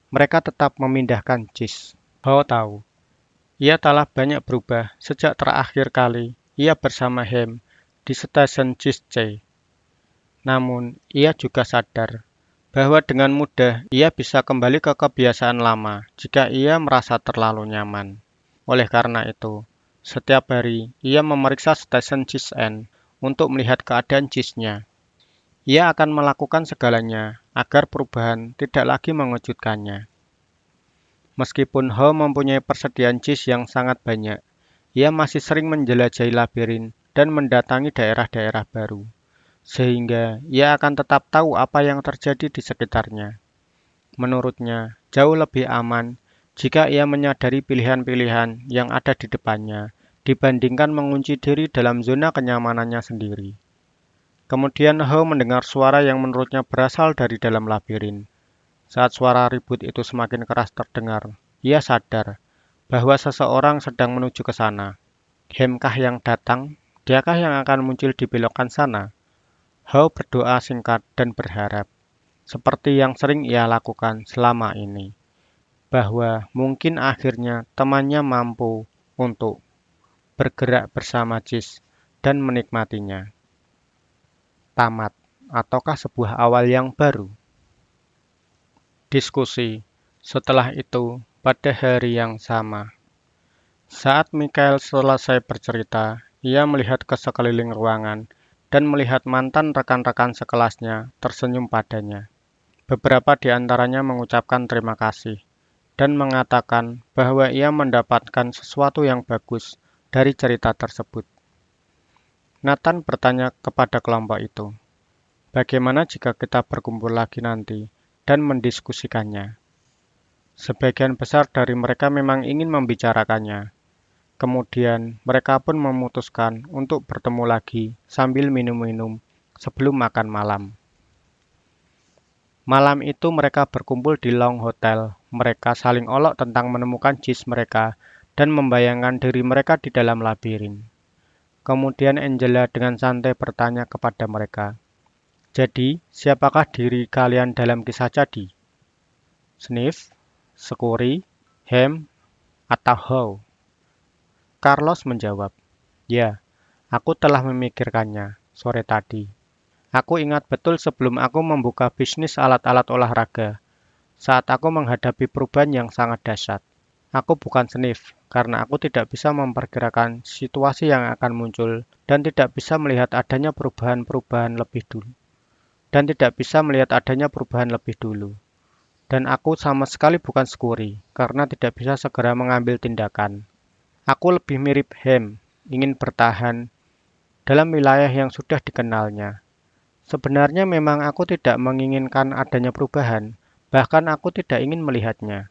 [SPEAKER 1] Mereka tetap memindahkan cis. Hao tahu, ia telah banyak berubah sejak terakhir kali ia bersama Hem di stasiun Cis C. Namun, ia juga sadar bahwa dengan mudah ia bisa kembali ke kebiasaan lama jika ia merasa terlalu nyaman. Oleh karena itu, setiap hari ia memeriksa stasiun Cis N untuk melihat keadaan cisnya. Ia akan melakukan segalanya agar perubahan tidak lagi mengejutkannya. Meskipun Hao mempunyai persediaan cis yang sangat banyak, ia masih sering menjelajahi labirin dan mendatangi daerah-daerah baru, sehingga ia akan tetap tahu apa yang terjadi di sekitarnya. Menurutnya, jauh lebih aman jika ia menyadari pilihan-pilihan yang ada di depannya dibandingkan mengunci diri dalam zona kenyamanannya sendiri. Kemudian Hao mendengar suara yang menurutnya berasal dari dalam labirin. Saat suara ribut itu semakin keras terdengar, ia sadar bahwa seseorang sedang menuju ke sana. Hem-kah yang datang? Diakah yang akan muncul di belokan sana? Hao berdoa singkat dan berharap, seperti yang sering ia lakukan selama ini, bahwa mungkin akhirnya temannya mampu untuk bergerak bersama cis dan menikmatinya. Tamat, ataukah sebuah awal yang baru? Diskusi. Setelah itu, pada hari yang sama, saat Michael selesai bercerita, ia melihat ke sekeliling ruangan dan melihat mantan rekan-rekan sekelasnya tersenyum padanya. Beberapa di antaranya mengucapkan terima kasih dan mengatakan bahwa ia mendapatkan sesuatu yang bagus dari cerita tersebut. Nathan bertanya kepada kelompok itu, bagaimana jika kita berkumpul lagi nanti dan mendiskusikannya? Sebagian besar dari mereka memang ingin membicarakannya. Kemudian mereka pun memutuskan untuk bertemu lagi sambil minum-minum sebelum makan malam. Malam itu mereka berkumpul di Long Hotel. Mereka saling olok tentang menemukan jis mereka dan membayangkan diri mereka di dalam labirin. Kemudian Angela dengan santai bertanya kepada mereka, jadi, siapakah diri kalian dalam kisah jadi? Sniff, Scurry, Ham, atau How? Carlos menjawab, ya, aku telah memikirkannya sore tadi. Aku ingat betul sebelum aku membuka bisnis alat-alat olahraga, saat aku menghadapi perubahan yang sangat dahsyat. Aku bukan Sniff, karena aku tidak bisa memperkirakan situasi yang akan muncul dan tidak bisa melihat adanya perubahan-perubahan lebih dulu. Dan aku sama sekali bukan Scurry, karena tidak bisa segera mengambil tindakan. Aku lebih mirip Ham, ingin bertahan dalam wilayah yang sudah dikenalnya. Sebenarnya memang aku tidak menginginkan adanya perubahan, bahkan aku tidak ingin melihatnya.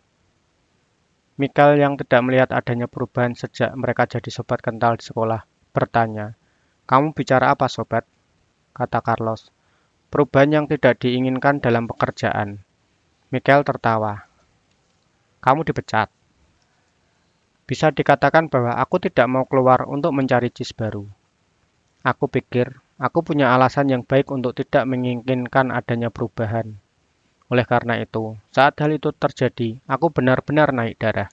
[SPEAKER 1] Michael yang tidak melihat adanya perubahan sejak mereka jadi sobat kental di sekolah, bertanya, "Kamu bicara apa, sobat?" kata Carlos. "Perubahan yang tidak diinginkan dalam pekerjaan." Michael tertawa. "Kamu dipecat." Bisa dikatakan bahwa aku tidak mau keluar untuk mencari jis baru. Aku pikir, aku punya alasan yang baik untuk tidak menginginkan adanya perubahan. Oleh karena itu, saat hal itu terjadi, aku benar-benar naik darah.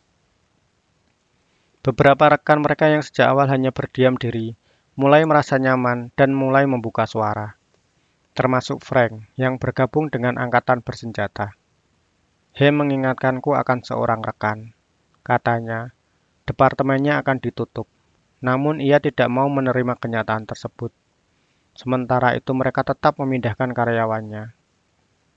[SPEAKER 1] Beberapa rekan mereka yang sejak awal hanya berdiam diri, mulai merasa nyaman dan mulai membuka suara. Termasuk Frank, yang bergabung dengan angkatan bersenjata. Ham mengingatkanku akan seorang rekan. Katanya, departemennya akan ditutup. Namun ia tidak mau menerima kenyataan tersebut. Sementara itu mereka tetap memindahkan karyawannya.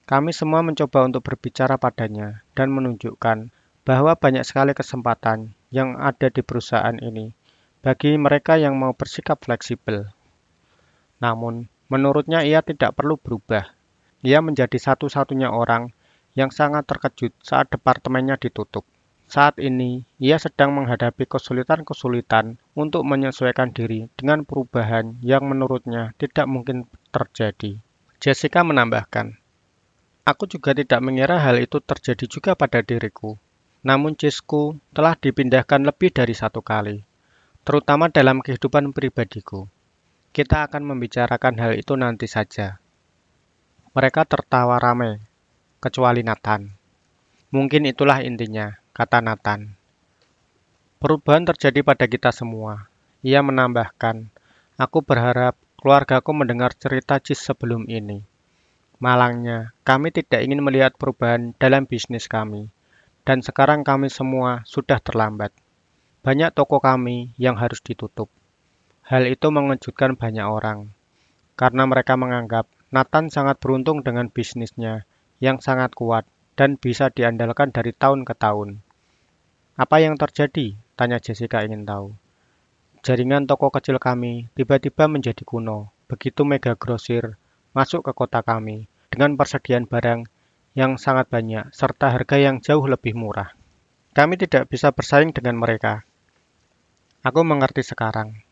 [SPEAKER 1] Kami semua mencoba untuk berbicara padanya dan menunjukkan bahwa banyak sekali kesempatan yang ada di perusahaan ini bagi mereka yang mau bersikap fleksibel. Namun, menurutnya ia tidak perlu berubah. Ia menjadi satu-satunya orang yang sangat terkejut saat departemennya ditutup. Saat ini, ia sedang menghadapi kesulitan-kesulitan untuk menyesuaikan diri dengan perubahan yang menurutnya tidak mungkin terjadi. Jessica menambahkan, aku juga tidak mengira hal itu terjadi juga pada diriku. Namun jisku telah dipindahkan lebih dari satu kali, terutama dalam kehidupan pribadiku. Kita akan membicarakan hal itu nanti saja. Mereka tertawa ramai, kecuali Nathan. Mungkin itulah intinya, kata Nathan. Perubahan terjadi pada kita semua. Ia menambahkan, aku berharap keluargaku mendengar cerita Jis sebelum ini. Malangnya, kami tidak ingin melihat perubahan dalam bisnis kami. Dan sekarang kami semua sudah terlambat. Banyak toko kami yang harus ditutup. Hal itu mengejutkan banyak orang. Karena mereka menganggap Nathan sangat beruntung dengan bisnisnya yang sangat kuat dan bisa diandalkan dari tahun ke tahun. Apa yang terjadi? Tanya Jessica ingin tahu. Jaringan toko kecil kami tiba-tiba menjadi kuno, begitu Mega Grosir masuk ke kota kami dengan persediaan barang yang sangat banyak serta harga yang jauh lebih murah. Kami tidak bisa bersaing dengan mereka. Aku mengerti sekarang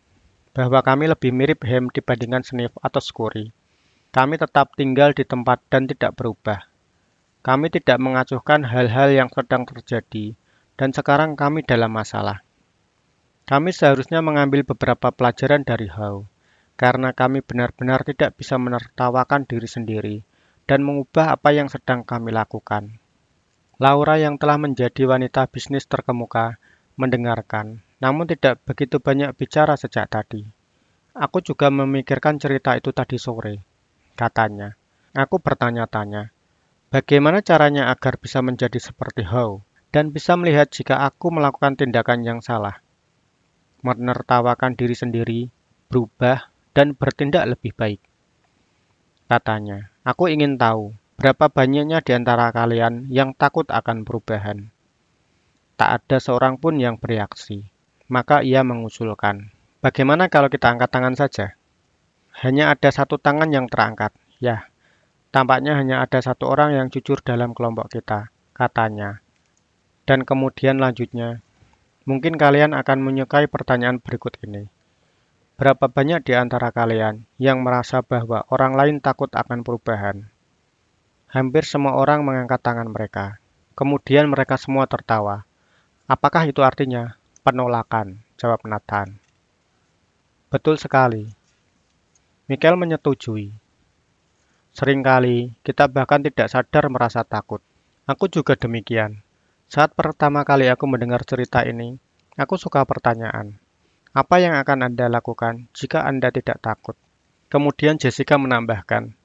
[SPEAKER 1] bahwa kami lebih mirip Ham dibandingkan Sniff atau Scurry. Kami tetap tinggal di tempat dan tidak berubah. Kami tidak mengacuhkan hal-hal yang sedang terjadi, dan sekarang kami dalam masalah. Kami seharusnya mengambil beberapa pelajaran dari How, karena kami benar-benar tidak bisa menertawakan diri sendiri dan mengubah apa yang sedang kami lakukan. Laura yang telah menjadi wanita bisnis terkemuka mendengarkan, namun tidak begitu banyak bicara sejak tadi. Aku juga memikirkan cerita itu tadi sore, katanya. Aku bertanya-tanya, bagaimana caranya agar bisa menjadi seperti How dan bisa melihat jika aku melakukan tindakan yang salah, menertawakan diri sendiri, berubah, dan bertindak lebih baik. Katanya, aku ingin tahu berapa banyaknya di antara kalian yang takut akan perubahan. Tak ada seorang pun yang bereaksi. Maka ia mengusulkan, bagaimana kalau kita angkat tangan saja? Hanya ada satu tangan yang terangkat. Ya, tampaknya hanya ada satu orang yang jujur dalam kelompok kita, katanya. Dan kemudian lanjutnya, mungkin kalian akan menyukai pertanyaan berikut ini. Berapa banyak di antara kalian yang merasa bahwa orang lain takut akan perubahan? Hampir semua orang mengangkat tangan mereka. Kemudian mereka semua tertawa. Apakah itu artinya? Penolakan, jawab Nathan. Betul sekali. Michael menyetujui. Seringkali kita bahkan tidak sadar merasa takut. Aku juga demikian. Saat pertama kali aku mendengar cerita ini, aku suka pertanyaan. Apa yang akan Anda lakukan jika Anda tidak takut? Kemudian Jessica menambahkan,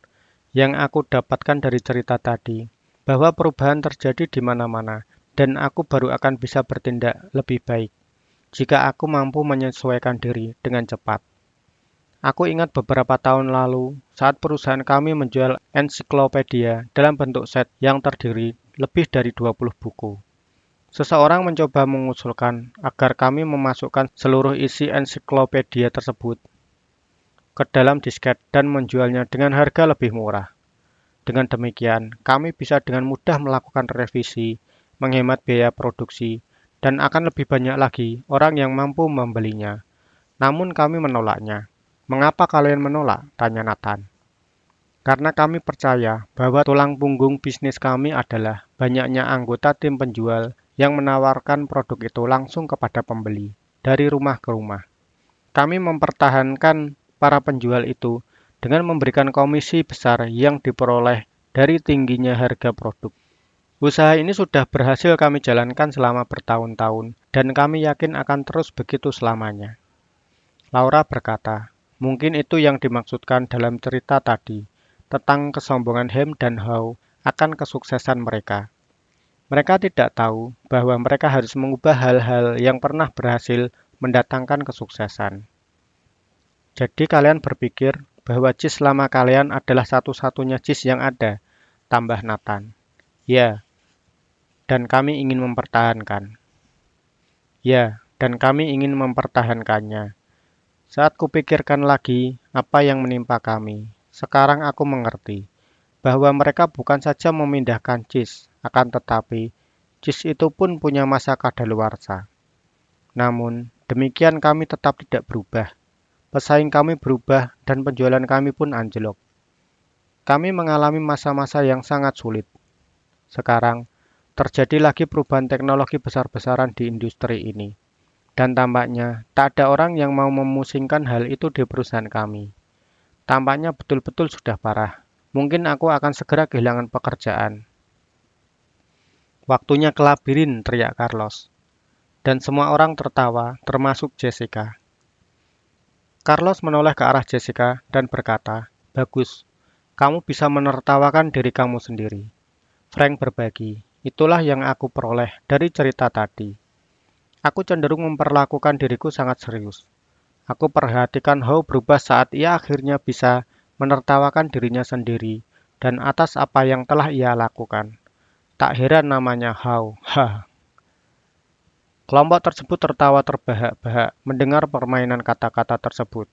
[SPEAKER 1] yang aku dapatkan dari cerita tadi, bahwa perubahan terjadi di mana-mana, dan aku baru akan bisa bertindak lebih baik jika aku mampu menyesuaikan diri dengan cepat. Aku ingat beberapa tahun lalu saat perusahaan kami menjual ensiklopedia dalam bentuk set yang terdiri lebih dari 20 buku. Seseorang mencoba mengusulkan agar kami memasukkan seluruh isi ensiklopedia tersebut ke dalam disket dan menjualnya dengan harga lebih murah. Dengan demikian, kami bisa dengan mudah melakukan revisi, menghemat biaya produksi, dan akan lebih banyak lagi orang yang mampu membelinya. Namun kami menolaknya. Mengapa kalian menolak? Tanya Nathan. Karena kami percaya bahwa tulang punggung bisnis kami adalah banyaknya anggota tim penjual yang menawarkan produk itu langsung kepada pembeli, dari rumah ke rumah. Kami mempertahankan para penjual itu dengan memberikan komisi besar yang diperoleh dari tingginya harga produk. Usaha ini sudah berhasil kami jalankan selama bertahun-tahun, dan kami yakin akan terus begitu selamanya. Laura berkata, mungkin itu yang dimaksudkan dalam cerita tadi, tentang kesombongan Hem dan How akan kesuksesan mereka. Mereka tidak tahu bahwa mereka harus mengubah hal-hal yang pernah berhasil mendatangkan kesuksesan. Jadi kalian berpikir bahwa jis lama kalian adalah satu-satunya jis yang ada, tambah Nathan. Ya, dan kami ingin mempertahankan. Ya, dan kami ingin mempertahankannya. Saat kupikirkan lagi apa yang menimpa kami, sekarang aku mengerti bahwa mereka bukan saja memindahkan jis, akan tetapi jis itu pun punya masa kadaluarsa. Namun, demikian kami tetap tidak berubah. Pesaing kami berubah dan penjualan kami pun anjlok. Kami mengalami masa-masa yang sangat sulit. Sekarang, terjadi lagi perubahan teknologi besar-besaran di industri ini. Dan tampaknya tak ada orang yang mau memusingkan hal itu di perusahaan kami. Tampaknya betul-betul sudah parah. Mungkin aku akan segera kehilangan pekerjaan. Waktunya ke labirin, teriak Carlos. Dan semua orang tertawa, termasuk Jessica. Carlos menoleh ke arah Jessica dan berkata, bagus, kamu bisa menertawakan diri kamu sendiri. Frank berbagi, itulah yang aku peroleh dari cerita tadi. Aku cenderung memperlakukan diriku sangat serius. Aku perhatikan How berubah saat ia akhirnya bisa menertawakan dirinya sendiri dan atas apa yang telah ia lakukan. Tak heran namanya How. Ha. Kelompok tersebut tertawa terbahak-bahak mendengar permainan kata-kata tersebut.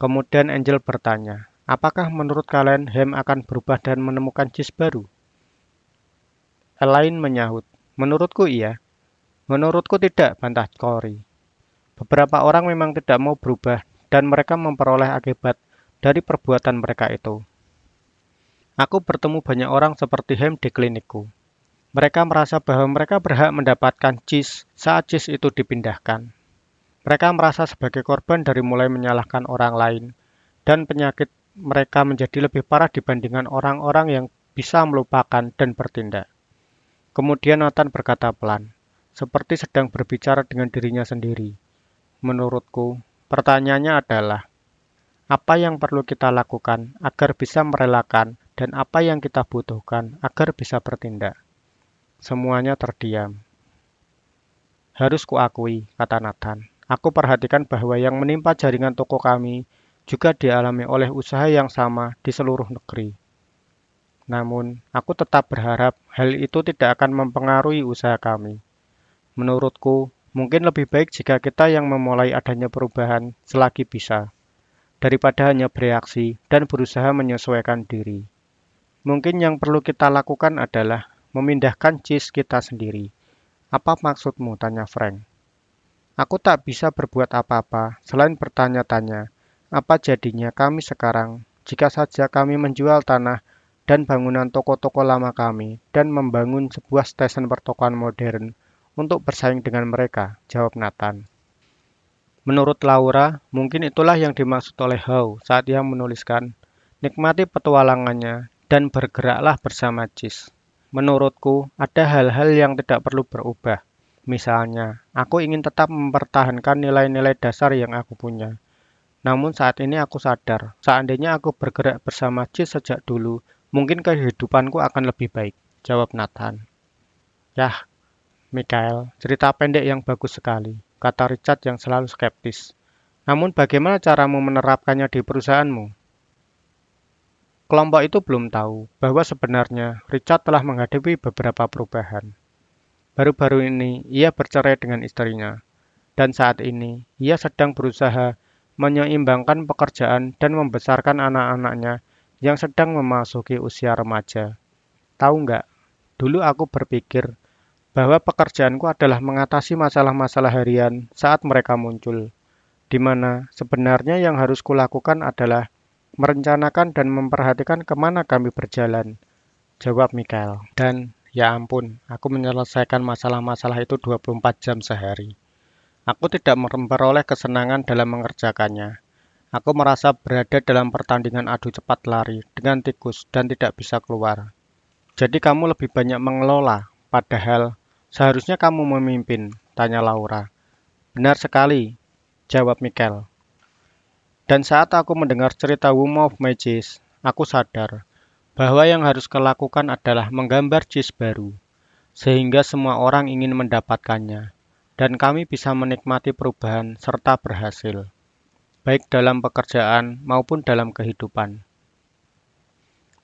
[SPEAKER 1] Kemudian Angel bertanya, apakah menurut kalian Hem akan berubah dan menemukan jis baru? Elaine menyahut, menurutku iya. Menurutku tidak, bantah Corey. Beberapa orang memang tidak mau berubah dan mereka memperoleh akibat dari perbuatan mereka itu. Aku bertemu banyak orang seperti Hem di klinikku. Mereka merasa bahwa mereka berhak mendapatkan jis saat jis itu dipindahkan. Mereka merasa sebagai korban dari mulai menyalahkan orang lain dan penyakit mereka menjadi lebih parah dibandingkan orang-orang yang bisa melupakan dan bertindak. Kemudian Nathan berkata pelan, seperti sedang berbicara dengan dirinya sendiri. Menurutku, pertanyaannya adalah, apa yang perlu kita lakukan agar bisa merelakan dan apa yang kita butuhkan agar bisa bertindak? Semuanya terdiam. Harus kuakui, kata Nathan. Aku perhatikan bahwa yang menimpa jaringan toko kami juga dialami oleh usaha yang sama di seluruh negeri. Namun, aku tetap berharap hal itu tidak akan mempengaruhi usaha kami. Menurutku, mungkin lebih baik jika kita yang memulai adanya perubahan selagi bisa. daripada hanya bereaksi dan berusaha menyesuaikan diri. Mungkin yang perlu kita lakukan adalah memindahkan cheese kita sendiri. Apa maksudmu? Tanya Frank. Aku tak bisa berbuat apa-apa selain bertanya-tanya, apa jadinya kami sekarang jika saja kami menjual tanah dan bangunan toko-toko lama kami dan membangun sebuah stesen pertokoan modern untuk bersaing dengan mereka, jawab Nathan. Menurut Laura, mungkin itulah yang dimaksud oleh Howe saat ia menuliskan, nikmati petualangannya dan bergeraklah bersama Cheese. Menurutku, ada hal-hal yang tidak perlu berubah. Misalnya, aku ingin tetap mempertahankan nilai-nilai dasar yang aku punya. Namun saat ini aku sadar, seandainya aku bergerak bersama Cheese sejak dulu, mungkin kehidupanku akan lebih baik, jawab Nathan. Yah, Michael, cerita pendek yang bagus sekali, kata Richard yang selalu skeptis. Namun bagaimana caramu menerapkannya di perusahaanmu? Kelompok itu belum tahu bahwa sebenarnya Richard telah menghadapi beberapa perubahan. Baru-baru ini ia bercerai dengan istrinya, dan saat ini ia sedang berusaha menyeimbangkan pekerjaan dan membesarkan anak-anaknya yang sedang memasuki usia remaja. Tahu nggak, dulu aku berpikir bahwa pekerjaanku adalah mengatasi masalah-masalah harian saat mereka muncul, di mana sebenarnya yang harus kulakukan adalah merencanakan dan memperhatikan kemana kami berjalan, jawab Michael. Dan, ya ampun, aku menyelesaikan masalah-masalah itu 24 jam sehari. Aku tidak memperoleh kesenangan dalam mengerjakannya. Aku merasa berada dalam pertandingan adu cepat lari dengan tikus dan tidak bisa keluar. Jadi kamu lebih banyak mengelola, padahal seharusnya kamu memimpin, tanya Laura. Benar sekali, jawab Michael. Dan saat aku mendengar cerita Womb of Mages, aku sadar bahwa yang harus kulakukan adalah menggambar cheese baru, sehingga semua orang ingin mendapatkannya, dan kami bisa menikmati perubahan serta berhasil, baik dalam pekerjaan maupun dalam kehidupan.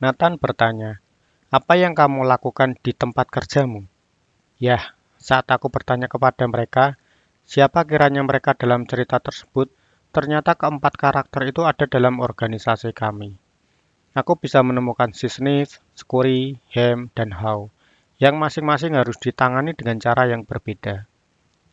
[SPEAKER 1] Nathan bertanya, apa yang kamu lakukan di tempat kerjamu? Yah, saat aku bertanya kepada mereka, siapa kiranya mereka dalam cerita tersebut, ternyata keempat karakter itu ada dalam organisasi kami. Aku bisa menemukan si Sniff, Scurry, Ham, dan Howe, yang masing-masing harus ditangani dengan cara yang berbeda.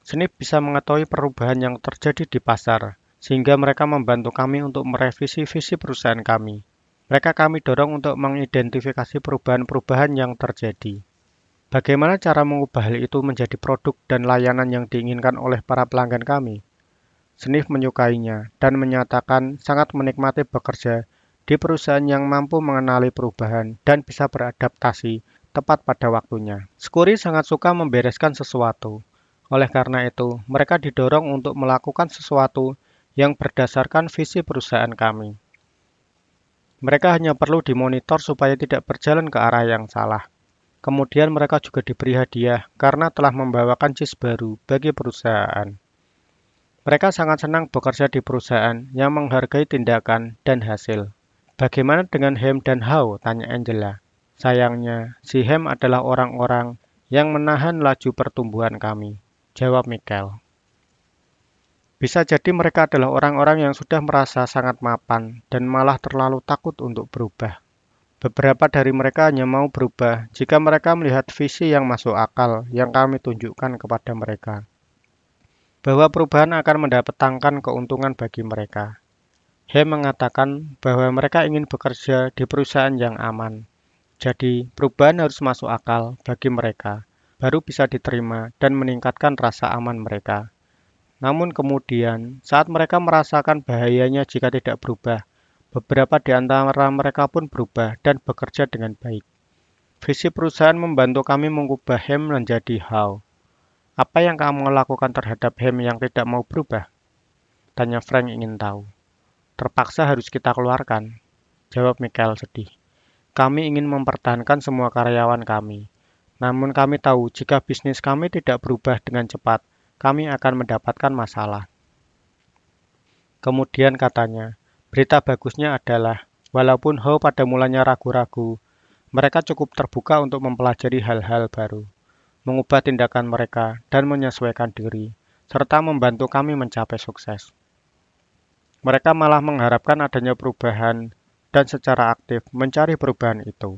[SPEAKER 1] Sniff bisa mengetahui perubahan yang terjadi di pasar, sehingga mereka membantu kami untuk merevisi visi perusahaan kami. Mereka kami dorong untuk mengidentifikasi perubahan-perubahan yang terjadi. Bagaimana cara mengubah hal itu menjadi produk dan layanan yang diinginkan oleh para pelanggan kami? Sniff menyukainya dan menyatakan sangat menikmati bekerja di perusahaan yang mampu mengenali perubahan dan bisa beradaptasi tepat pada waktunya. Scurry sangat suka membereskan sesuatu. Oleh karena itu, mereka didorong untuk melakukan sesuatu yang berdasarkan visi perusahaan kami. Mereka hanya perlu dimonitor supaya tidak berjalan ke arah yang salah. Kemudian mereka juga diberi hadiah karena telah membawakan cheese baru bagi perusahaan. Mereka sangat senang bekerja di perusahaan yang menghargai tindakan dan hasil. Bagaimana dengan Ham dan Howe? Tanya Angela. Sayangnya, si Ham adalah orang-orang yang menahan laju pertumbuhan kami, jawab Michael. Bisa jadi mereka adalah orang-orang yang sudah merasa sangat mapan dan malah terlalu takut untuk berubah. Beberapa dari mereka hanya mau berubah jika mereka melihat visi yang masuk akal yang kami tunjukkan kepada mereka, bahwa perubahan akan mendatangkan keuntungan bagi mereka. Ham mengatakan bahwa mereka ingin bekerja di perusahaan yang aman. Jadi, perubahan harus masuk akal bagi mereka, baru bisa diterima dan meningkatkan rasa aman mereka. Namun kemudian, saat mereka merasakan bahayanya jika tidak berubah, beberapa di antara mereka pun berubah dan bekerja dengan baik. Visi perusahaan membantu kami mengubah Ham menjadi Howe. Apa yang kamu lakukan terhadap Ham yang tidak mau berubah? Tanya Frank ingin tahu. Terpaksa harus kita keluarkan, jawab Michael sedih. Kami ingin mempertahankan semua karyawan kami. Namun kami tahu jika bisnis kami tidak berubah dengan cepat, kami akan mendapatkan masalah. Kemudian katanya, berita bagusnya adalah, walaupun Howe pada mulanya ragu-ragu, mereka cukup terbuka untuk mempelajari hal-hal baru, mengubah tindakan mereka, dan menyesuaikan diri, serta membantu kami mencapai sukses. Mereka malah mengharapkan adanya perubahan dan secara aktif mencari perubahan itu.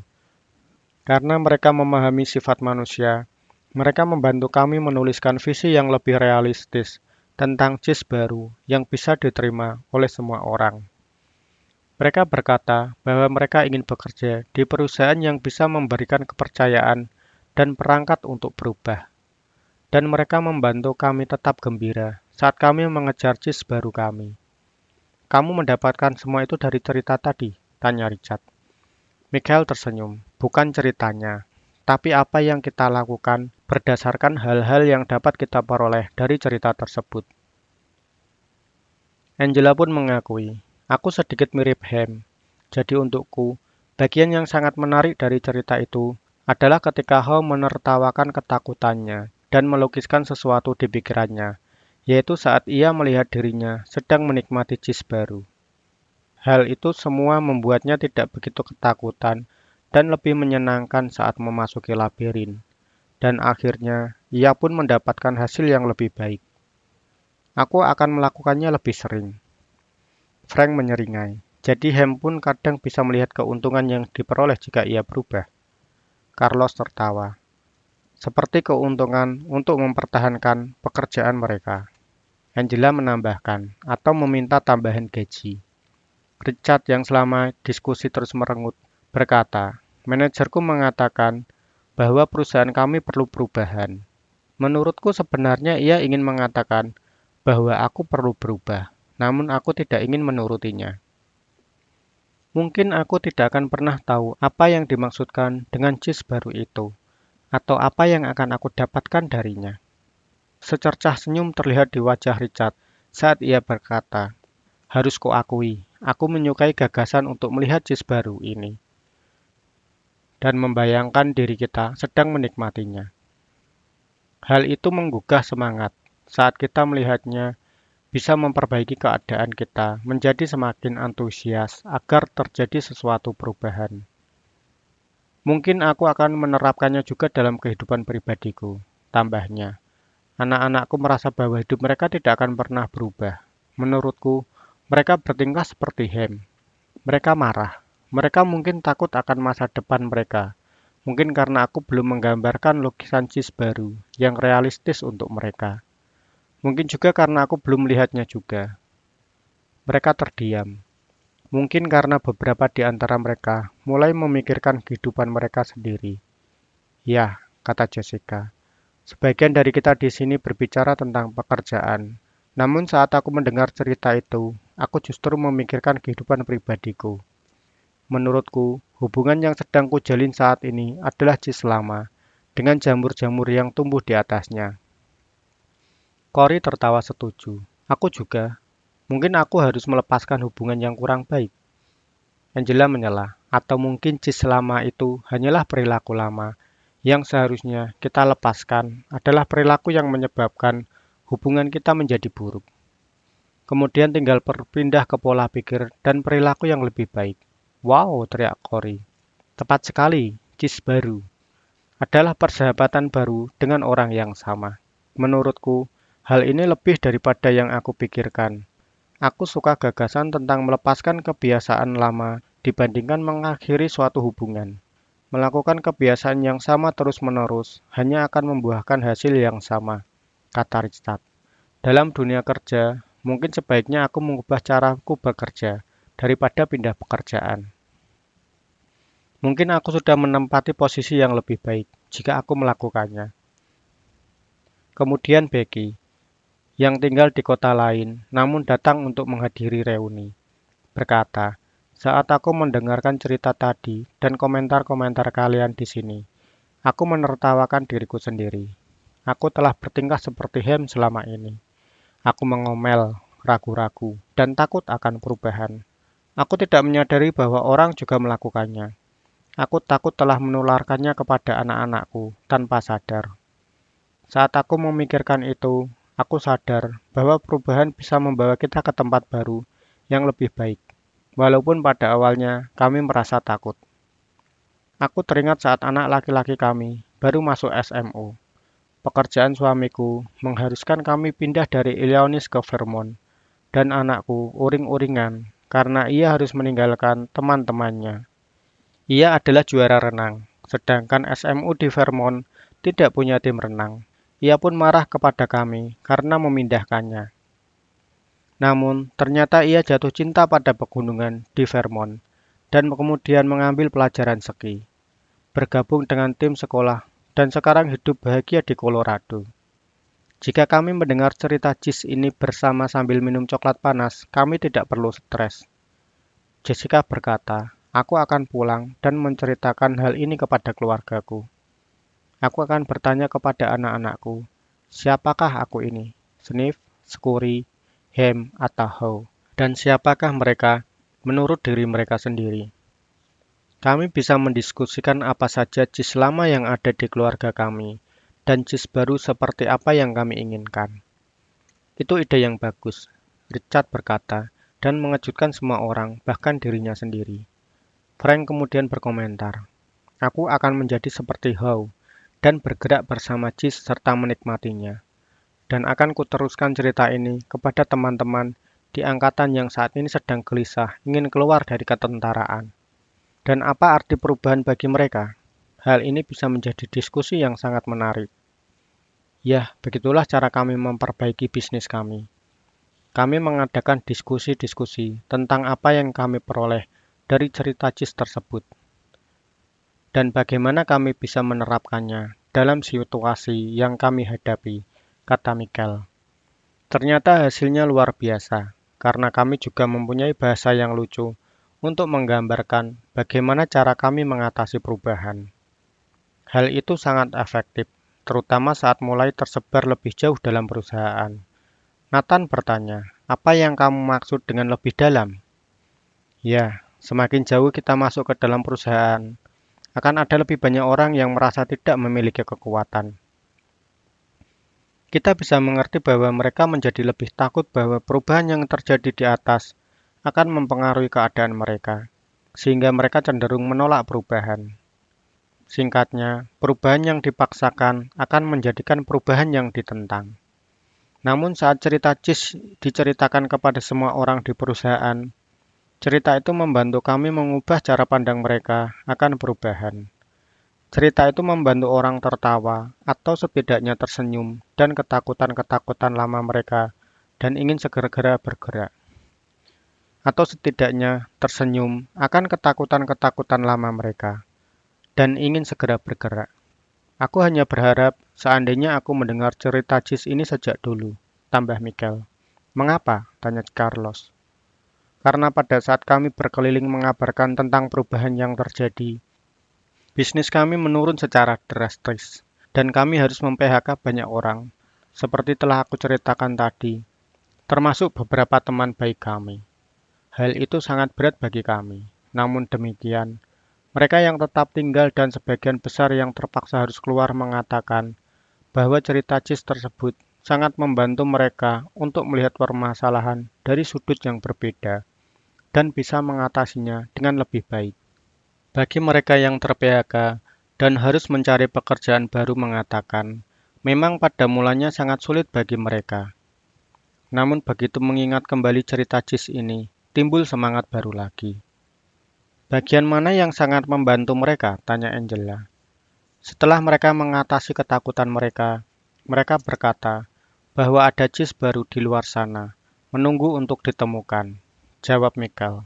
[SPEAKER 1] Karena mereka memahami sifat manusia, mereka membantu kami menuliskan visi yang lebih realistis tentang JIS baru yang bisa diterima oleh semua orang. Mereka berkata bahwa mereka ingin bekerja di perusahaan yang bisa memberikan kepercayaan dan perangkat untuk berubah. Dan mereka membantu kami tetap gembira saat kami mengejar JIS baru kami. Kamu mendapatkan semua itu dari cerita tadi? Tanya Richard. Michael tersenyum. Bukan ceritanya, tapi apa yang kita lakukan berdasarkan hal-hal yang dapat kita peroleh dari cerita tersebut. Angela pun mengakui, aku sedikit mirip Ham. Jadi untukku, bagian yang sangat menarik dari cerita itu adalah ketika Ham menertawakan ketakutannya dan melukiskan sesuatu di pikirannya, yaitu saat ia melihat dirinya sedang menikmati JIS baru. Hal itu semua membuatnya tidak begitu ketakutan dan lebih menyenangkan saat memasuki labirin. Dan akhirnya, ia pun mendapatkan hasil yang lebih baik. Aku akan melakukannya lebih sering. Frank menyeringai. Jadi Ham pun kadang bisa melihat keuntungan yang diperoleh jika ia berubah. Carlos tertawa. Seperti keuntungan untuk mempertahankan pekerjaan mereka. Angela menambahkan, atau meminta tambahan gaji. Richard yang selama diskusi terus merengut, berkata, manajerku mengatakan bahwa perusahaan kami perlu perubahan. Menurutku sebenarnya ia ingin mengatakan bahwa aku perlu berubah, namun aku tidak ingin menurutinya. Mungkin aku tidak akan pernah tahu apa yang dimaksudkan dengan JIS baru itu, atau apa yang akan aku dapatkan darinya. Secercah senyum terlihat di wajah Richard saat ia berkata, harus kuakui, aku menyukai gagasan untuk melihat JIS baru ini dan membayangkan diri kita sedang menikmatinya. Hal itu menggugah semangat saat kita melihatnya bisa memperbaiki keadaan kita menjadi semakin antusias agar terjadi sesuatu perubahan. Mungkin aku akan menerapkannya juga dalam kehidupan pribadiku, tambahnya. Anak-anakku merasa bahwa hidup mereka tidak akan pernah berubah. Menurutku, mereka bertingkah seperti Ham. Mereka marah. Mereka mungkin takut akan masa depan mereka. Mungkin karena aku belum menggambarkan lukisan JIS baru yang realistis untuk mereka. Mungkin juga karena aku belum melihatnya juga. Mereka terdiam. Mungkin karena beberapa di antara mereka mulai memikirkan kehidupan mereka sendiri. Ya, kata Jessica. Sebagian dari kita di sini berbicara tentang pekerjaan. Namun saat aku mendengar cerita itu, aku justru memikirkan kehidupan pribadiku. Menurutku, hubungan yang sedang kujalin saat ini adalah JIS lama, dengan jamur-jamur yang tumbuh di atasnya. Cory tertawa setuju. Aku juga. Mungkin aku harus melepaskan hubungan yang kurang baik. Angela menyela. Atau mungkin JIS lama itu hanyalah perilaku lama. Yang seharusnya kita lepaskan adalah perilaku yang menyebabkan hubungan kita menjadi buruk. Kemudian tinggal berpindah ke pola pikir dan perilaku yang lebih baik. Wow, teriak Cory. Tepat sekali, JIS baru adalah persahabatan baru dengan orang yang sama. Menurutku, hal ini lebih daripada yang aku pikirkan. Aku suka gagasan tentang melepaskan kebiasaan lama dibandingkan mengakhiri suatu hubungan. Melakukan kebiasaan yang sama terus-menerus hanya akan membuahkan hasil yang sama, kata Richard. Dalam dunia kerja, mungkin sebaiknya aku mengubah caraku bekerja daripada pindah pekerjaan. Mungkin aku sudah menempati posisi yang lebih baik jika aku melakukannya. Kemudian Becky, yang tinggal di kota lain, namun datang untuk menghadiri reuni, berkata, saat aku mendengarkan cerita tadi dan komentar-komentar kalian di sini, aku menertawakan diriku sendiri. Aku telah bertingkah seperti Ham selama ini. Aku mengomel, ragu-ragu, dan takut akan perubahan. Aku tidak menyadari bahwa orang juga melakukannya. Aku takut telah menularkannya kepada anak-anakku tanpa sadar. Saat aku memikirkan itu, aku sadar bahwa perubahan bisa membawa kita ke tempat baru yang lebih baik. Walaupun pada awalnya kami merasa takut. Aku teringat saat anak laki-laki kami baru masuk SMU. Pekerjaan suamiku mengharuskan kami pindah dari Illinois ke Vermont. dan anakku uring-uringan karena ia harus meninggalkan teman-temannya. Ia adalah juara renang, sedangkan SMU di Vermont tidak punya tim renang. Ia pun marah kepada kami karena memindahkannya. Namun, ternyata ia jatuh cinta pada pegunungan di Vermont dan kemudian mengambil pelajaran ski, bergabung dengan tim sekolah, dan sekarang hidup bahagia di Colorado. Jika kami mendengar cerita Jis ini bersama sambil minum coklat panas, kami tidak perlu stres. Jessica berkata, aku akan pulang dan menceritakan hal ini kepada keluargaku. Aku akan bertanya kepada anak-anakku, siapakah aku ini? Sniff, Scurry, Ham, atau How? Dan siapakah mereka menurut diri mereka sendiri? Kami bisa mendiskusikan apa saja jis lama yang ada di keluarga kami, dan jis baru seperti apa yang kami inginkan. Itu ide yang bagus, Richard berkata, dan mengejutkan semua orang, bahkan dirinya sendiri. Frank kemudian berkomentar, aku akan menjadi seperti How, dan bergerak bersama jis serta menikmatinya. Dan akan kuteruskan cerita ini kepada teman-teman di angkatan yang saat ini sedang gelisah ingin keluar dari ketentaraan. Dan apa arti perubahan bagi mereka? Hal ini bisa menjadi diskusi yang sangat menarik. Ya, begitulah cara kami memperbaiki bisnis kami. Kami mengadakan diskusi-diskusi tentang apa yang kami peroleh dari cerita JIS tersebut dan bagaimana kami bisa menerapkannya dalam situasi yang kami hadapi, kata Michael. Ternyata hasilnya luar biasa, karena kami juga mempunyai bahasa yang lucu untuk menggambarkan bagaimana cara kami mengatasi perubahan. Hal itu sangat efektif, terutama saat mulai tersebar lebih jauh dalam perusahaan. Nathan bertanya, apa yang kamu maksud dengan lebih dalam? Ya, semakin jauh kita masuk ke dalam perusahaan, akan ada lebih banyak orang yang merasa tidak memiliki kekuatan. Kita bisa mengerti bahwa mereka menjadi lebih takut bahwa perubahan yang terjadi di atas akan mempengaruhi keadaan mereka, sehingga mereka cenderung menolak perubahan. Singkatnya, perubahan yang dipaksakan akan menjadikan perubahan yang ditentang. Namun saat cerita JIS diceritakan kepada semua orang di perusahaan, cerita itu membantu kami mengubah cara pandang mereka akan perubahan. Cerita itu membantu orang tertawa atau setidaknya tersenyum dan ketakutan-ketakutan lama mereka dan ingin segera bergerak. Atau setidaknya tersenyum akan ketakutan-ketakutan lama mereka dan ingin segera bergerak. Aku hanya berharap seandainya aku mendengar cerita JIS ini sejak dulu, tambah Michael. Mengapa? Tanya Carlos. Karena pada saat kami berkeliling mengabarkan tentang perubahan yang terjadi, bisnis kami menurun secara drastis, dan kami harus mem-PHK banyak orang, seperti telah aku ceritakan tadi, termasuk beberapa teman baik kami. Hal itu sangat berat bagi kami. Namun demikian, mereka yang tetap tinggal dan sebagian besar yang terpaksa harus keluar mengatakan bahwa cerita JIS tersebut sangat membantu mereka untuk melihat permasalahan dari sudut yang berbeda dan bisa mengatasinya dengan lebih baik. Bagi mereka yang ter-PHK dan harus mencari pekerjaan baru mengatakan, memang pada mulanya sangat sulit bagi mereka. Namun begitu mengingat kembali cerita JIS ini, timbul semangat baru lagi. Bagian mana yang sangat membantu mereka? Tanya Angela. Setelah mereka mengatasi ketakutan mereka, mereka berkata bahwa ada JIS baru di luar sana, menunggu untuk ditemukan. Jawab Michael.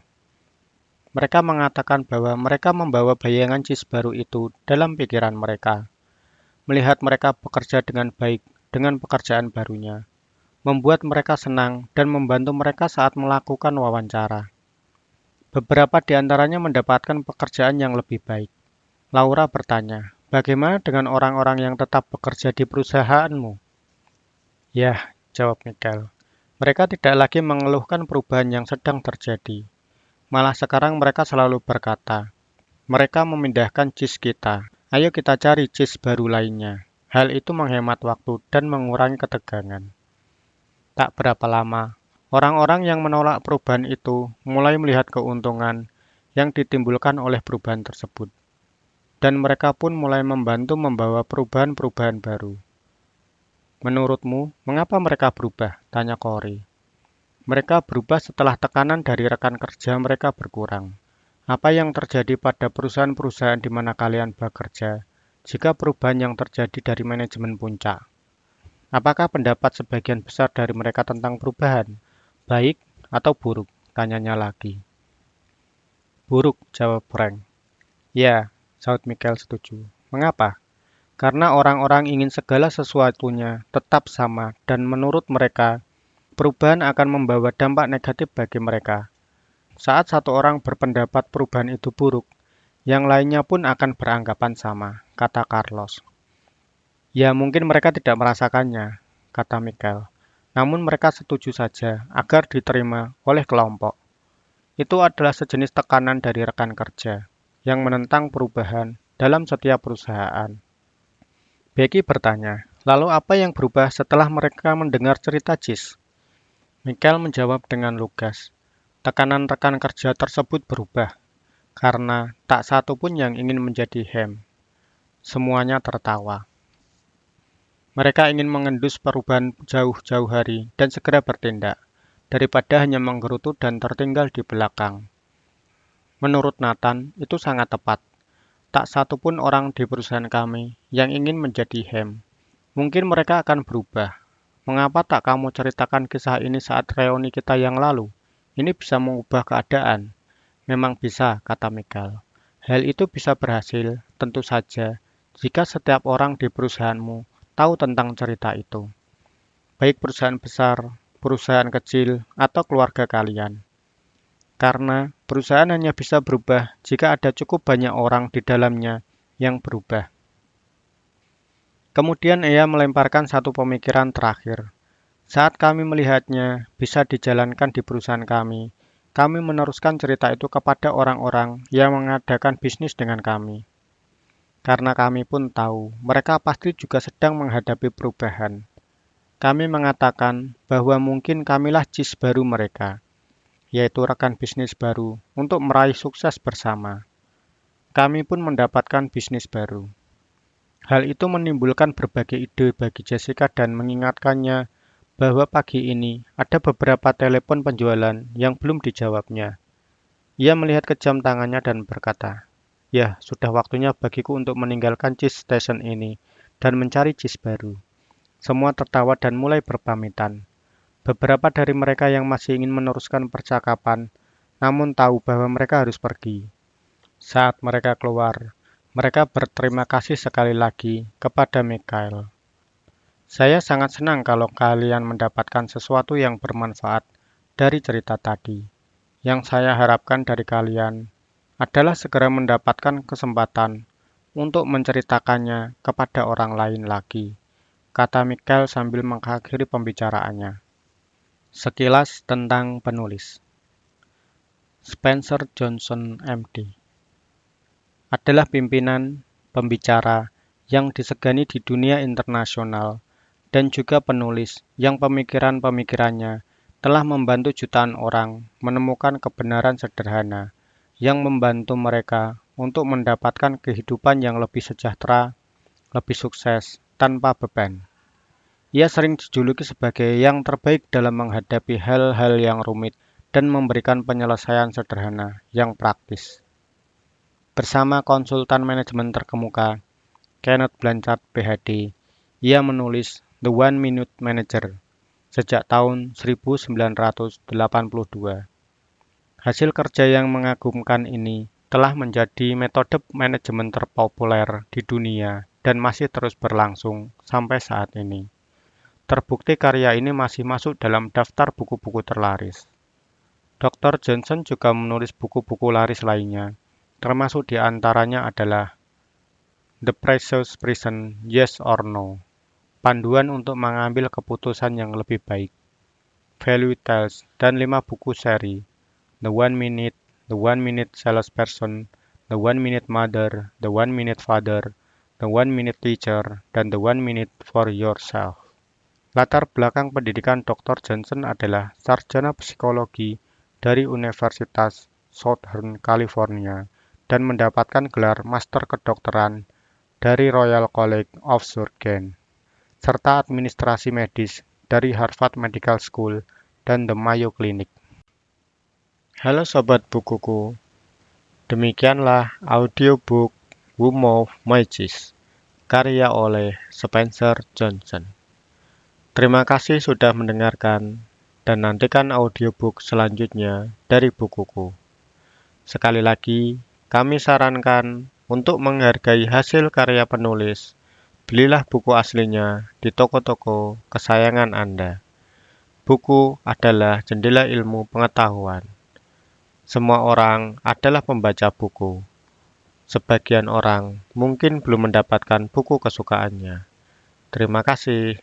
[SPEAKER 1] Mereka mengatakan bahwa mereka membawa bayangan JIS baru itu dalam pikiran mereka. Melihat mereka bekerja dengan baik dengan pekerjaan barunya, membuat mereka senang dan membantu mereka saat melakukan wawancara. Beberapa di antaranya mendapatkan pekerjaan yang lebih baik. Laura bertanya, bagaimana dengan orang-orang yang tetap bekerja di perusahaanmu? Ya, jawab Michael. Mereka tidak lagi mengeluhkan perubahan yang sedang terjadi. Malah sekarang mereka selalu berkata, mereka memindahkan JIS kita. Ayo kita cari JIS baru lainnya. Hal itu menghemat waktu dan mengurangi ketegangan. Tak berapa lama, orang-orang yang menolak perubahan itu mulai melihat keuntungan yang ditimbulkan oleh perubahan tersebut. Dan mereka pun mulai membantu membawa perubahan-perubahan baru. Menurutmu, mengapa mereka berubah? Tanya Corey. Mereka berubah setelah tekanan dari rekan kerja mereka berkurang. Apa yang terjadi pada perusahaan-perusahaan di mana kalian bekerja jika perubahan yang terjadi dari manajemen puncak? Apakah pendapat sebagian besar dari mereka tentang perubahan baik atau buruk? Tanyanya lagi. Buruk, jawab Frank. Ya, saud Michael setuju. Mengapa? Karena orang-orang ingin segala sesuatunya tetap sama dan menurut mereka, perubahan akan membawa dampak negatif bagi mereka. Saat satu orang berpendapat perubahan itu buruk, yang lainnya pun akan beranggapan sama, kata Carlos. Ya, mungkin mereka tidak merasakannya, kata Michael. Namun mereka setuju saja agar diterima oleh kelompok. Itu adalah sejenis tekanan dari rekan kerja yang menentang perubahan dalam setiap perusahaan. Becky bertanya, lalu apa yang berubah setelah mereka mendengar cerita Jis? Michael menjawab dengan lugas, tekanan rekan kerja tersebut berubah karena tak satu pun yang ingin menjadi Ham. Semuanya tertawa. Mereka ingin mengendus perubahan jauh-jauh hari dan segera bertindak, daripada hanya menggerutu dan tertinggal di belakang. Menurut Nathan, itu sangat tepat. Tak satu pun orang di perusahaan kami yang ingin menjadi Ham. Mungkin mereka akan berubah. Mengapa tak kamu ceritakan kisah ini saat reuni kita yang lalu? Ini bisa mengubah keadaan. Memang bisa, kata Michael. Hal itu bisa berhasil, tentu saja, jika setiap orang di perusahaanmu tahu tentang cerita itu. Baik perusahaan besar, perusahaan kecil, atau keluarga kalian. Karena perusahaan hanya bisa berubah jika ada cukup banyak orang di dalamnya yang berubah. Kemudian ia melemparkan satu pemikiran terakhir. Saat kami melihatnya bisa dijalankan di perusahaan kami meneruskan cerita itu kepada orang-orang yang mengadakan bisnis dengan kami. Karena kami pun tahu mereka pasti juga sedang menghadapi perubahan. Kami mengatakan bahwa mungkin kamilah JIS baru mereka, yaitu rekan bisnis baru untuk meraih sukses bersama. Kami pun mendapatkan bisnis baru. Hal itu menimbulkan berbagai ide bagi Jessica dan mengingatkannya bahwa pagi ini ada beberapa telepon penjualan yang belum dijawabnya. Ia melihat ke jam tangannya dan berkata, "Ya, sudah waktunya bagiku untuk meninggalkan cheese station ini dan mencari cheese baru." Semua tertawa dan mulai berpamitan. Beberapa dari mereka yang masih ingin meneruskan percakapan, namun tahu bahwa mereka harus pergi. Saat mereka keluar, mereka berterima kasih sekali lagi kepada Michael. Saya sangat senang kalau kalian mendapatkan sesuatu yang bermanfaat dari cerita tadi. Yang saya harapkan dari kalian adalah segera mendapatkan kesempatan untuk menceritakannya kepada orang lain lagi, kata Michael sambil mengakhiri pembicaraannya. Sekilas tentang penulis. Spencer Johnson, MD, adalah pimpinan pembicara yang disegani di dunia internasional dan juga penulis yang pemikiran-pemikirannya telah membantu jutaan orang menemukan kebenaran sederhana yang membantu mereka untuk mendapatkan kehidupan yang lebih sejahtera, lebih sukses, tanpa beban. Ia sering dijuluki sebagai yang terbaik dalam menghadapi hal-hal yang rumit dan memberikan penyelesaian sederhana yang praktis. Bersama konsultan manajemen terkemuka, Kenneth Blanchard, PhD, ia menulis The One Minute Manager sejak tahun 1982. Hasil kerja yang mengagumkan ini telah menjadi metode manajemen terpopuler di dunia dan masih terus berlangsung sampai saat ini. Terbukti karya ini masih masuk dalam daftar buku-buku terlaris. Dr. Johnson juga menulis buku-buku laris lainnya, termasuk di antaranya adalah The Precious Prison, Yes or No, panduan untuk mengambil keputusan yang lebih baik, Value Tales, dan 5 buku seri, The One Minute, The One Minute Salesperson, The One Minute Mother, The One Minute Father, The One Minute Teacher, dan The One Minute for Yourself. Latar belakang pendidikan Dr. Johnson adalah sarjana psikologi dari Universitas Southern California dan mendapatkan gelar master kedokteran dari Royal College of Surgeons, serta administrasi medis dari Harvard Medical School dan The Mayo Clinic. Halo Sobat Bukuku, demikianlah audiobook Who Moved Mages, karya oleh Spencer Johnson. Terima kasih sudah mendengarkan, dan nantikan audiobook selanjutnya dari Bukuku. Sekali lagi, kami sarankan untuk menghargai hasil karya penulis. Belilah buku aslinya di toko-toko kesayangan Anda. Buku adalah jendela ilmu pengetahuan. Semua orang adalah pembaca buku. Sebagian orang mungkin belum mendapatkan buku kesukaannya. Terima kasih.